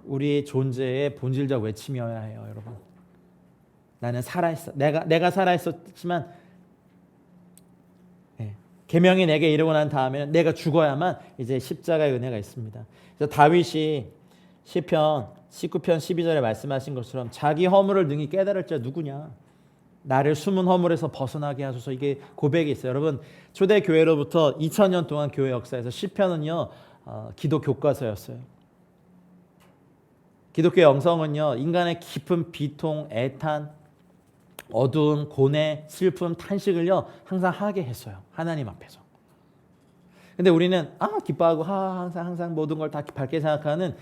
우리 존재의 본질적 외침이어야 해요. 여러분, 나는 살아있어. 내가 살아있었지만 계명이 내게 이르고 난 다음에는 내가 죽어야만 이제 십자가의 은혜가 있습니다. 그래서 다윗이 시편 19편 12절에 말씀하신 것처럼 자기 허물을 능히 깨달을 자 누구냐? 나를 숨은 허물에서 벗어나게 하소서. 이게 고백이 있어요. 여러분, 초대 교회로부터 2000년 동안 교회 역사에서 시편은요 기도 교과서였어요. 기독교 영성은요 인간의 깊은 비통, 애탄, 어두운 고뇌, 슬픔, 탄식을요 항상 하게 했어요. 하나님 앞에서. 근데 우리는 기뻐하고 항상 모든 걸 다 밝게 생각하는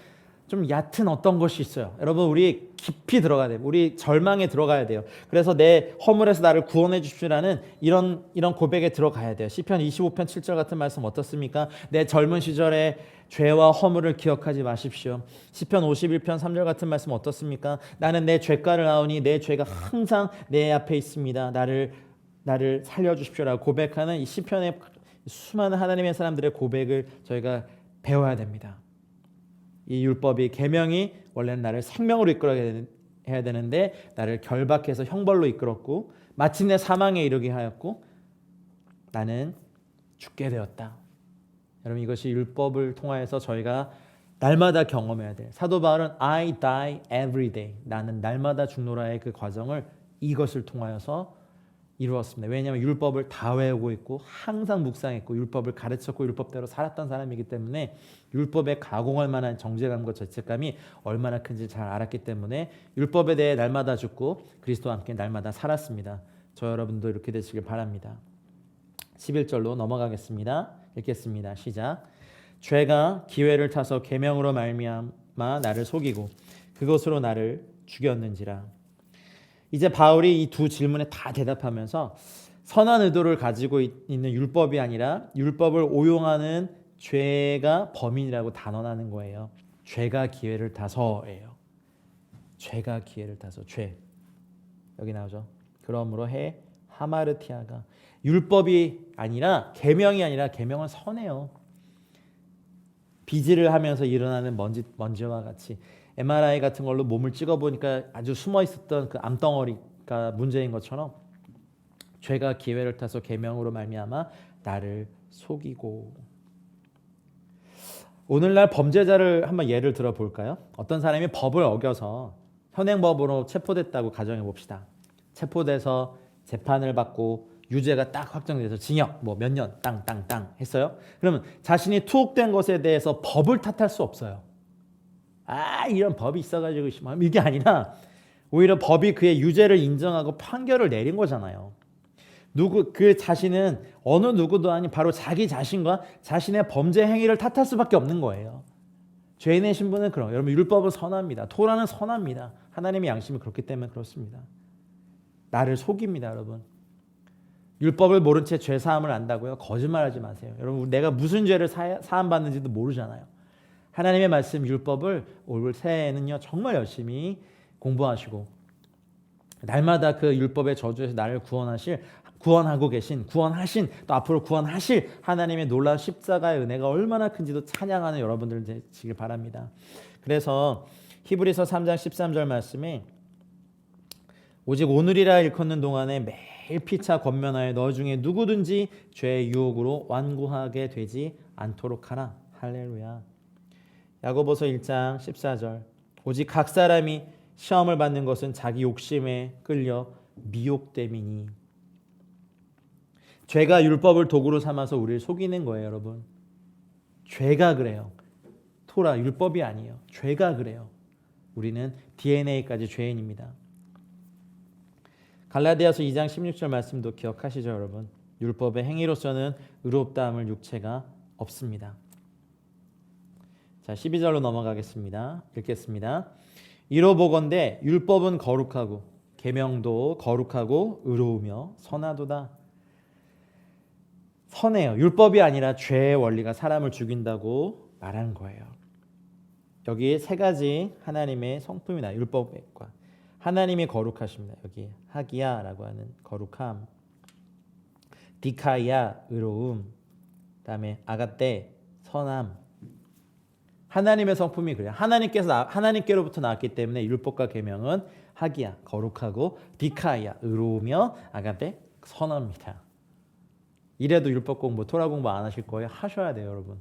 좀 얕은 어떤 것이 있어요. 여러분, 우리 깊이 들어가야 돼요. 우리 절망에 들어가야 돼요. 그래서 내 허물에서 나를 구원해 주십시오라는 이런 고백에 들어가야 돼요. 시편 25편 7절 같은 말씀 어떻습니까? 내 젊은 시절에 죄와 허물을 기억하지 마십시오. 시편 51편 3절 같은 말씀 어떻습니까? 나는 내 죄가를 아오니 내 죄가 항상 내 앞에 있습니다. 나를 살려주십시오라고 고백하는 이 시편의 수많은 하나님의 사람들의 고백을 저희가 배워야 됩니다. 이 율법이 계명이 원래는 나를 생명으로 이끌어야 되는데 나를 결박해서 형벌로 이끌었고 마침내 사망에 이르게 하였고 나는 죽게 되었다. 여러분, 이것이 율법을 통하여서 저희가 날마다 경험해야 돼요. 사도 바울은 I die every day. 나는 날마다 죽노라의 그 과정을 이것을 통하여서 이루었습니다. 왜냐하면 율법을 다 외우고 있고 항상 묵상했고 율법을 가르쳤고 율법대로 살았던 사람이기 때문에 율법에 가공할 만한 정죄감과 죄책감이 얼마나 큰지 잘 알았기 때문에 율법에 대해 날마다 죽고 그리스도와 함께 날마다 살았습니다. 저 여러분도 이렇게 되시길 바랍니다. 11절로 넘어가겠습니다. 읽겠습니다. 시작. 죄가 기회를 타서 계명으로 말미암아 나를 속이고 그것으로 나를 죽였는지라. 이제 바울이 이 두 질문에 다 대답하면서 선한 의도를 가지고 있는 율법이 아니라 율법을 오용하는 죄가 범인이라고 단언하는 거예요. 죄가 기회를 타서예요. 죄가 기회를 타서 죄. 여기 나오죠. 그러므로 해 하마르티아가 율법이 아니라 계명이 아니라 계명은 선해요. 비질을 하면서 일어나는 먼지와 같이 MRI 같은 걸로 몸을 찍어보니까 아주 숨어 있었던 그 암덩어리가 문제인 것처럼 죄가 기회를 타서 계명으로 말미암아 나를 속이고. 오늘날 범죄자를 한번 예를 들어볼까요? 어떤 사람이 법을 어겨서 현행법으로 체포됐다고 가정해 봅시다. 체포돼서 재판을 받고 유죄가 딱 확정돼서 징역 몇 년 땅 했어요. 그러면 자신이 투옥된 것에 대해서 법을 탓할 수 없어요. 이런 법이 있어가지고 이게 아니라 오히려 법이 그의 유죄를 인정하고 판결을 내린 거잖아요. 그 자신은 어느 누구도 아닌 바로 자기 자신과 자신의 범죄 행위를 탓할 수밖에 없는 거예요. 죄인의 신분은 그런. 여러분, 율법은 선합니다. 토라는 선합니다. 하나님의 양심이 그렇기 때문에 그렇습니다. 나를 속입니다, 여러분. 율법을 모른 채 죄 사함을 안다고요? 거짓말하지 마세요. 여러분, 내가 무슨 죄를 사함 받는지도 모르잖아요. 하나님의 말씀 율법을 올 새해에는요 정말 열심히 공부하시고 날마다 그 율법의 저주에서 나를 구원하고 계신, 구원하신, 또 앞으로 구원하실 하나님의 놀라운 십자가의 은혜가 얼마나 큰지도 찬양하는 여러분들 되시길 바랍니다. 그래서 히브리서 3장 13절 말씀에 오직 오늘이라 일컫는 동안에 매일 피차 권면하여 너 중에 누구든지 죄의 유혹으로 완고하게 되지 않도록 하라. 할렐루야. 야고보서 1장 14절 오직 각 사람이 시험을 받는 것은 자기 욕심에 끌려 미혹됨이니. 죄가 율법을 도구로 삼아서 우리를 속이는 거예요, 여러분. 죄가 그래요. 토라 율법이 아니에요. 죄가 그래요. 우리는 DNA까지 죄인입니다. 갈라디아서 2장 16절 말씀도 기억하시죠, 여러분? 율법의 행위로서는 의롭다함을 육체가 없습니다. 자, 12절로 넘어가겠습니다. 읽겠습니다. 이로 보건대 율법은 거룩하고 계명도 거룩하고 의로우며 선하도다. 선해요. 율법이 아니라 죄의 원리가 사람을 죽인다고 말하는 거예요. 여기 세 가지 하나님의 성품이나 율법과 하나님이 거룩하십니다. 여기 하기야라고 하는 거룩함, 디카이야 의로움, 그다음에 아가떼 선함. 하나님의 성품이 그래요. 하나님께로부터 나왔기 때문에 율법과 계명은 하기야 거룩하고 디카이야 의로우며 아가떼 선합니다. 이래도 율법 공부, 토라 공부 안 하실 거예요? 하셔야 돼요, 여러분.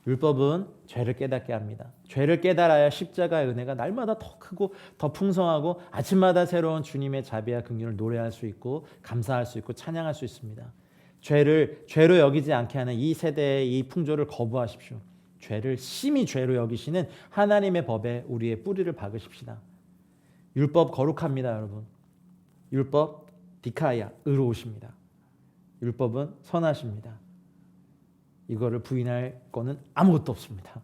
율법은 죄를 깨닫게 합니다. 죄를 깨달아야 십자가의 은혜가 날마다 더 크고 더 풍성하고 아침마다 새로운 주님의 자비와 긍휼을 노래할 수 있고 감사할 수 있고 찬양할 수 있습니다. 죄를 죄로 여기지 않게 하는 이 세대의 이 풍조를 거부하십시오. 죄를 심히 죄로 여기시는 하나님의 법에 우리의 뿌리를 박으십시다. 율법 거룩합니다, 여러분. 율법 디카야, 의로우십니다. 율법은 선하십니다. 이거를 부인할 거는 아무것도 없습니다.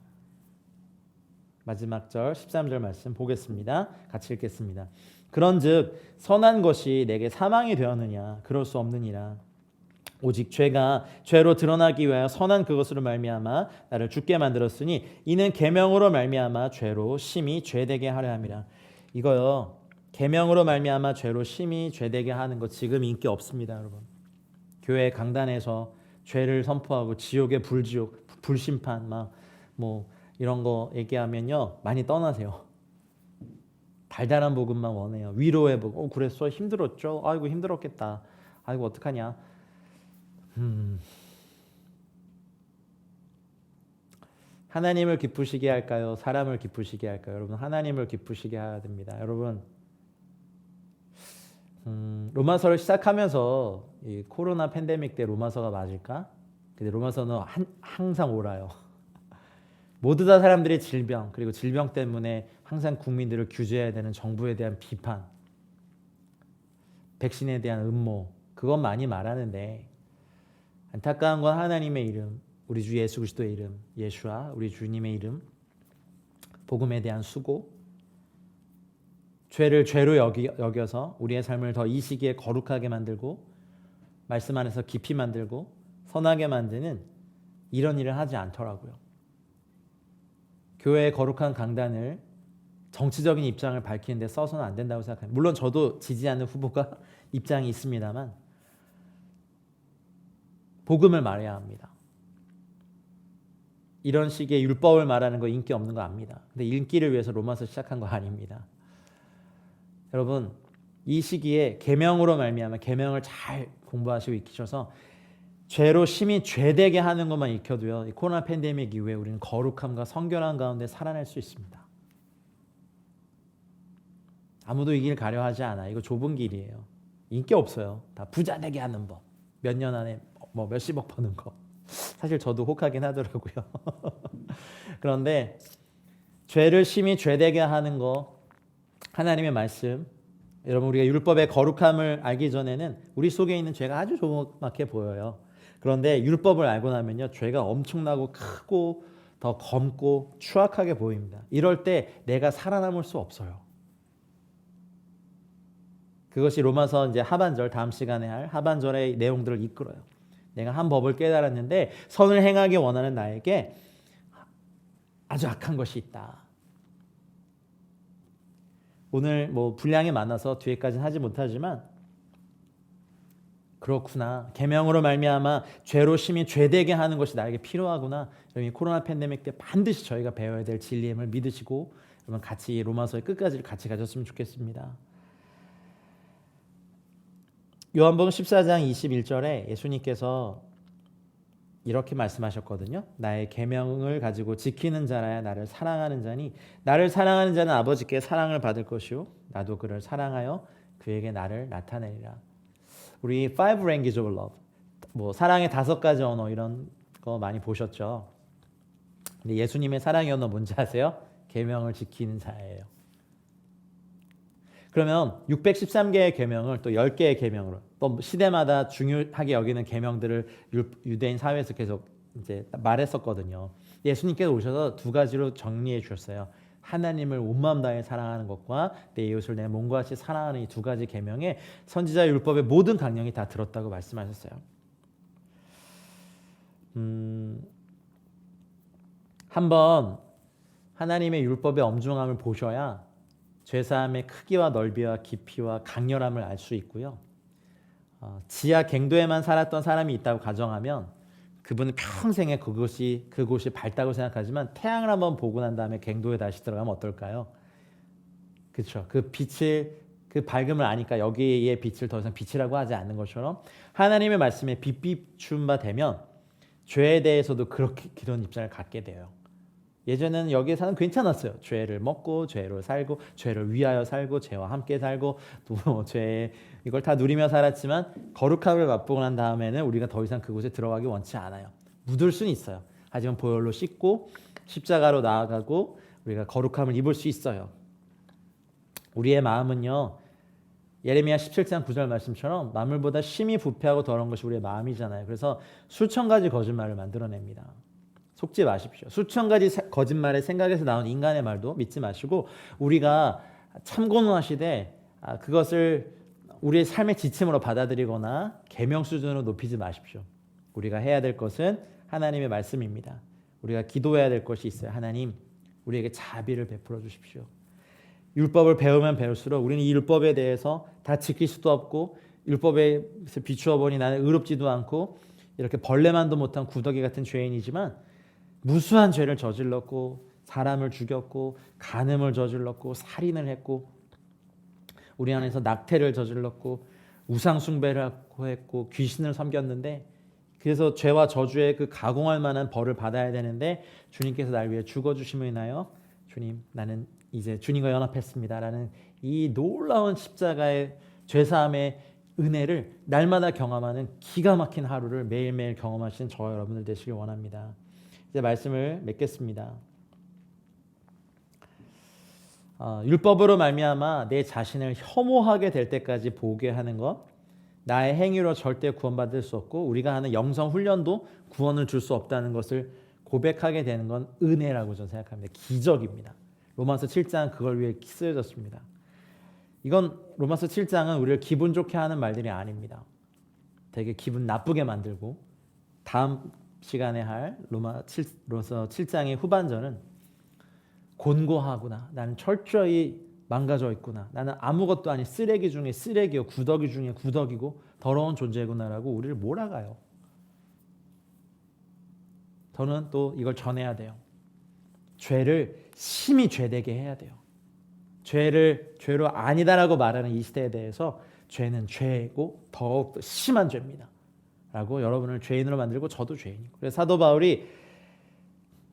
마지막 절 13절 말씀 보겠습니다. 같이 읽겠습니다. 그런즉 선한 것이 내게 사망이 되었느냐? 그럴 수 없느니라. 오직 죄가 죄로 드러나기 위하여 선한 그것으로 말미암아 나를 죽게 만들었으니 이는 계명으로 말미암아 죄로 심히 죄되게 하려 함이라. 이거요. 계명으로 말미암아 죄로 심히 죄되게 하는 거 지금 인기 없습니다, 여러분. 교회 강단에서 죄를 선포하고 지옥의 불지옥, 불심판 막 뭐 이런 거 얘기하면요 많이 떠나세요. 달달한 복음만 원해요. 위로의 복음. 그랬어? 힘들었죠? 아이고 힘들었겠다. 아이고 어떡하냐. 하나님을 기쁘시게 할까요? 사람을 기쁘시게 할까요? 여러분 하나님을 기쁘시게 해야 됩니다. 여러분 로마서를 시작하면서 이 코로나 팬데믹 때 로마서가 맞을까? 근데 로마서는 항상 옳아요. 모두 다 사람들의 질병 그리고 질병 때문에 항상 국민들을 규제해야 되는 정부에 대한 비판, 백신에 대한 음모 그건 많이 말하는데 안타까운 건 하나님의 이름, 우리 주 예수 그리스도의 이름, 예수와 우리 주님의 이름, 복음에 대한 수고, 죄를 죄로 여겨서 우리의 삶을 더 이 시기에 거룩하게 만들고 말씀 안에서 깊이 만들고 선하게 만드는 이런 일을 하지 않더라고요. 교회의 거룩한 강단을 정치적인 입장을 밝히는 데 써서는 안 된다고 생각합니다. 물론 저도 지지하는 후보가 입장이 있습니다만 복음을 말해야 합니다. 이런 식의 율법을 말하는 거 인기 없는 거 압니다. 근데 인기를 위해서 로마서 시작한 거 아닙니다. 여러분 이 시기에 계명으로 말미암아 계명을 잘 공부하시고 익히셔서 죄로 심히 죄되게 하는 것만 익혀도요. 이 코로나 팬데믹 이후에 우리는 거룩함과 성결함 가운데 살아날 수 있습니다. 아무도 이 길 가려 하지 않아. 이거 좁은 길이에요. 인기 없어요. 다 부자 되게 하는 법. 몇 년 안에 뭐 몇십억 버는 거. 사실 저도 혹하긴 하더라고요. 그런데 죄를 심히 죄되게 하는 거 하나님의 말씀 여러분 우리가 율법의 거룩함을 알기 전에는 우리 속에 있는 죄가 아주 조그맣게 보여요. 그런데 율법을 알고 나면요 죄가 엄청나고 크고 더 검고 추악하게 보입니다. 이럴 때 내가 살아남을 수 없어요. 그것이 로마서 이제 하반절 다음 시간에 할 하반절의 내용들을 이끌어요. 내가 한 법을 깨달았는데 선을 행하기 원하는 나에게 아주 악한 것이 있다. 오늘 뭐 분량이 많아서 뒤에까지는 하지 못하지만 그렇구나. 계명으로 말미암아 죄로 심히 죄되게 하는 것이 나에게 필요하구나. 여러분 코로나 팬데믹 때 반드시 저희가 배워야 될 진리임을 믿으시고 여러분 같이 로마서의 끝까지를 같이 가졌으면 좋겠습니다. 요한복음 14장 21절에 예수님께서 이렇게 말씀하셨거든요. 나의 계명을 가지고 지키는 자라야 나를 사랑하는 자니 나를 사랑하는 자는 아버지께 사랑을 받을 것이요 나도 그를 사랑하여 그에게 나를 나타내리라. 우리 Five Language of Love 뭐 사랑의 5가지 언어 이런 거 많이 보셨죠. 근데 예수님의 사랑의 언어 뭔지 아세요? 계명을 지키는 자예요. 그러면 613개의 계명을 또 10개의 계명으로 또 시대마다 중요하게 여기는 계명들을 유대인 사회에서 계속 이제 말했었거든요. 예수님께서 오셔서 2가지로 정리해 주셨어요. 하나님을 온 마음 다해 사랑하는 것과 내 이웃을 내 몸과 같이 사랑하는 이 2가지 계명에 선지자 율법의 모든 강령이 다 들었다고 말씀하셨어요. 한번 하나님의 율법의 엄중함을 보셔야 죄사함의 크기와 넓이와 깊이와 강렬함을 알 수 있고요. 지하 갱도에만 살았던 사람이 있다고 가정하면 그분은 평생에 그곳이 밝다고 생각하지만 태양을 한번 보고 난 다음에 갱도에 다시 들어가면 어떨까요? 그렇죠. 그 빛을 그 밝음을 아니까 여기에 빛을 더 이상 빛이라고 하지 않는 것처럼 하나님의 말씀에 빛 비춘 바 되면 죄에 대해서도 그렇게 그런 입장을 갖게 돼요. 예전에는 여기에서는 괜찮았어요. 죄를 먹고 죄로 살고 죄를 위하여 살고 죄와 함께 살고 또 죄 이걸 다 누리며 살았지만 거룩함을 맛보고 난 다음에는 우리가 더 이상 그곳에 들어가기 원치 않아요. 묻을 수는 있어요. 하지만 보혈로 씻고 십자가로 나아가고 우리가 거룩함을 입을 수 있어요. 우리의 마음은요. 예레미야 17장 9절 말씀처럼 만물보다 심히 부패하고 더러운 것이 우리의 마음이잖아요. 그래서 수천 가지 거짓말을 만들어냅니다. 속지 마십시오. 수천 가지 거짓말의 생각에서 나온 인간의 말도 믿지 마시고 우리가 참고문하시되 그것을 우리의 삶의 지침으로 받아들이거나 계명 수준으로 높이지 마십시오. 우리가 해야 될 것은 하나님의 말씀입니다. 우리가 기도해야 될 것이 있어요. 하나님, 우리에게 자비를 베풀어 주십시오. 율법을 배우면 배울수록 우리는 이 율법에 대해서 다 지킬 수도 없고 율법에서 비추어 보니 나는 의롭지도 않고 이렇게 벌레만도 못한 구더기 같은 죄인이지만 무수한 죄를 저질렀고 사람을 죽였고 간음을 저질렀고 살인을 했고 우리 안에서 낙태를 저질렀고 우상 숭배를 했고 귀신을 섬겼는데 그래서 죄와 저주의 그 가공할 만한 벌을 받아야 되는데 주님께서 날 위해 죽어주심을 인하여 주님 나는 이제 주님과 연합했습니다라는 이 놀라운 십자가의 죄사함의 은혜를 날마다 경험하는 기가 막힌 하루를 매일매일 경험하신 저와 여러분들 되시길 원합니다. 이제 말씀을 맺겠습니다. 율법으로 말미암아 내 자신을 혐오하게 될 때까지 보게 하는 것, 나의 행위로 절대 구원받을 수 없고 우리가 하는 영성 훈련도 구원을 줄 수 없다는 것을 고백하게 되는 건 은혜라고 저는 생각합니다. 기적입니다. 로마서 7장 그걸 위해 쓰여졌습니다. 이건 로마서 7장은 우리를 기분 좋게 하는 말들이 아닙니다. 되게 기분 나쁘게 만들고 다음 시간에 할 로마서 7장의 후반전은 곤고하구나. 나는 철저히 망가져 있구나. 나는 아무것도 아닌 쓰레기 중에 쓰레기요. 구더기 중에 구더기고 더러운 존재구나라고 우리를 몰아가요. 저는 또 이걸 전해야 돼요. 죄를 심히 죄되게 해야 돼요. 죄로 아니다라고 말하는 이 시대에 대해서 죄는 죄고 더욱 심한 죄입니다. 라고 여러분을 죄인으로 만들고 저도 죄인이고. 그래서 사도 바울이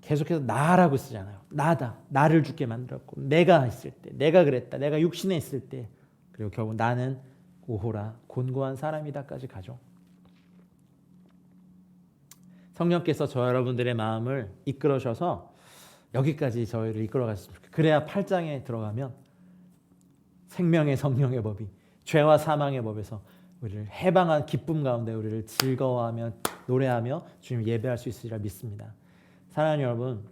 계속해서 나라고 쓰잖아요. 나다. 나를 죽게 만들었고 내가 있을 때 내가 그랬다. 내가 육신에 있을 때 그리고 결국 나는 오호라 곤고한 사람이다까지 가죠. 성령께서 저 여러분들의 마음을 이끌어셔서 여기까지 저희를 이끌어 가셨으면 좋겠어요. 그래야 8장에 들어가면 생명의 성령의 법이 죄와 사망의 법에서 우리를 해방한 기쁨 가운데 우리를 즐거워하며 노래하며 주님 예배할 수 있으리라 믿습니다. 사랑하는 여러분,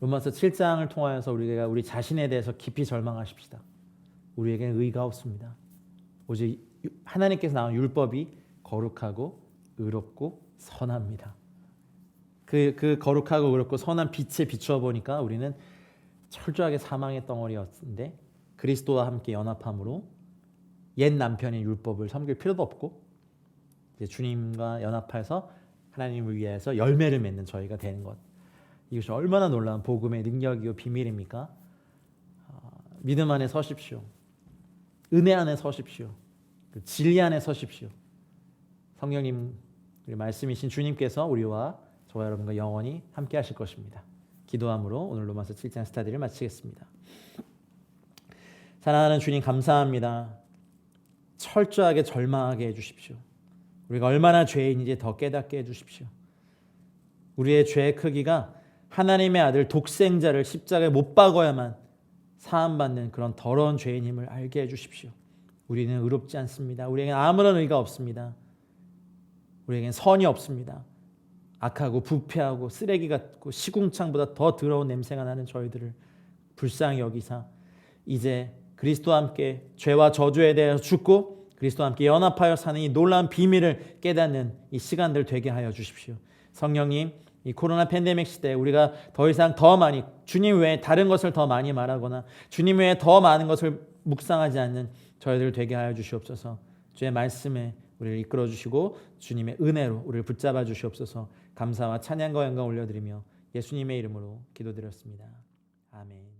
로마서 7장을 통하여서 우리가 우리 자신에 대해서 깊이 절망하십시다. 우리에게는 의가 없습니다. 오직 하나님께서 나온 율법이 거룩하고 의롭고 선합니다. 그 거룩하고 의롭고 선한 빛에 비추어 보니까 우리는 철저하게 사망의 덩어리였는데 그리스도와 함께 연합함으로 옛 남편의 율법을 섬길 필요도 없고 이제 주님과 연합해서 하나님을 위해서 열매를 맺는 저희가 되는 것. 이것이 얼마나 놀라운 복음의 능력이고 비밀입니까? 믿음 안에 서십시오. 은혜 안에 서십시오. 진리 안에 서십시오. 성령님 말씀이신 주님께서 우리와 저와 여러분과 영원히 함께 하실 것입니다. 기도함으로 오늘 로마서 7장 스타디를 마치겠습니다. 사랑하는 주님 감사합니다. 철저하게 절망하게 해주십시오. 우리가 얼마나 죄인인지 더 깨닫게 해주십시오. 우리의 죄의 크기가 하나님의 아들 독생자를 십자가에 못 박아야만 사함받는 그런 더러운 죄인임을 알게 해주십시오. 우리는 의롭지 않습니다. 우리에겐 아무런 의가 없습니다. 우리에겐 선이 없습니다. 악하고 부패하고 쓰레기 같고 시궁창보다 더 더러운 냄새가 나는 저희들을 불쌍히 여기사 이제 그리스도와 함께 죄와 저주에 대해서 죽고 그리스도와 함께 연합하여 사는 이 놀라운 비밀을 깨닫는 이 시간들 되게 하여 주십시오. 성령님, 이 코로나 팬데믹 시대에 우리가 더 이상 더 많이 주님 외에 다른 것을 더 많이 말하거나 주님 외에 더 많은 것을 묵상하지 않는 저희들 되게 하여 주시옵소서. 주의 말씀에 우리를 이끌어 주시고 주님의 은혜로 우리를 붙잡아 주시옵소서. 감사와 찬양과 영광 올려드리며 예수님의 이름으로 기도드렸습니다. 아멘.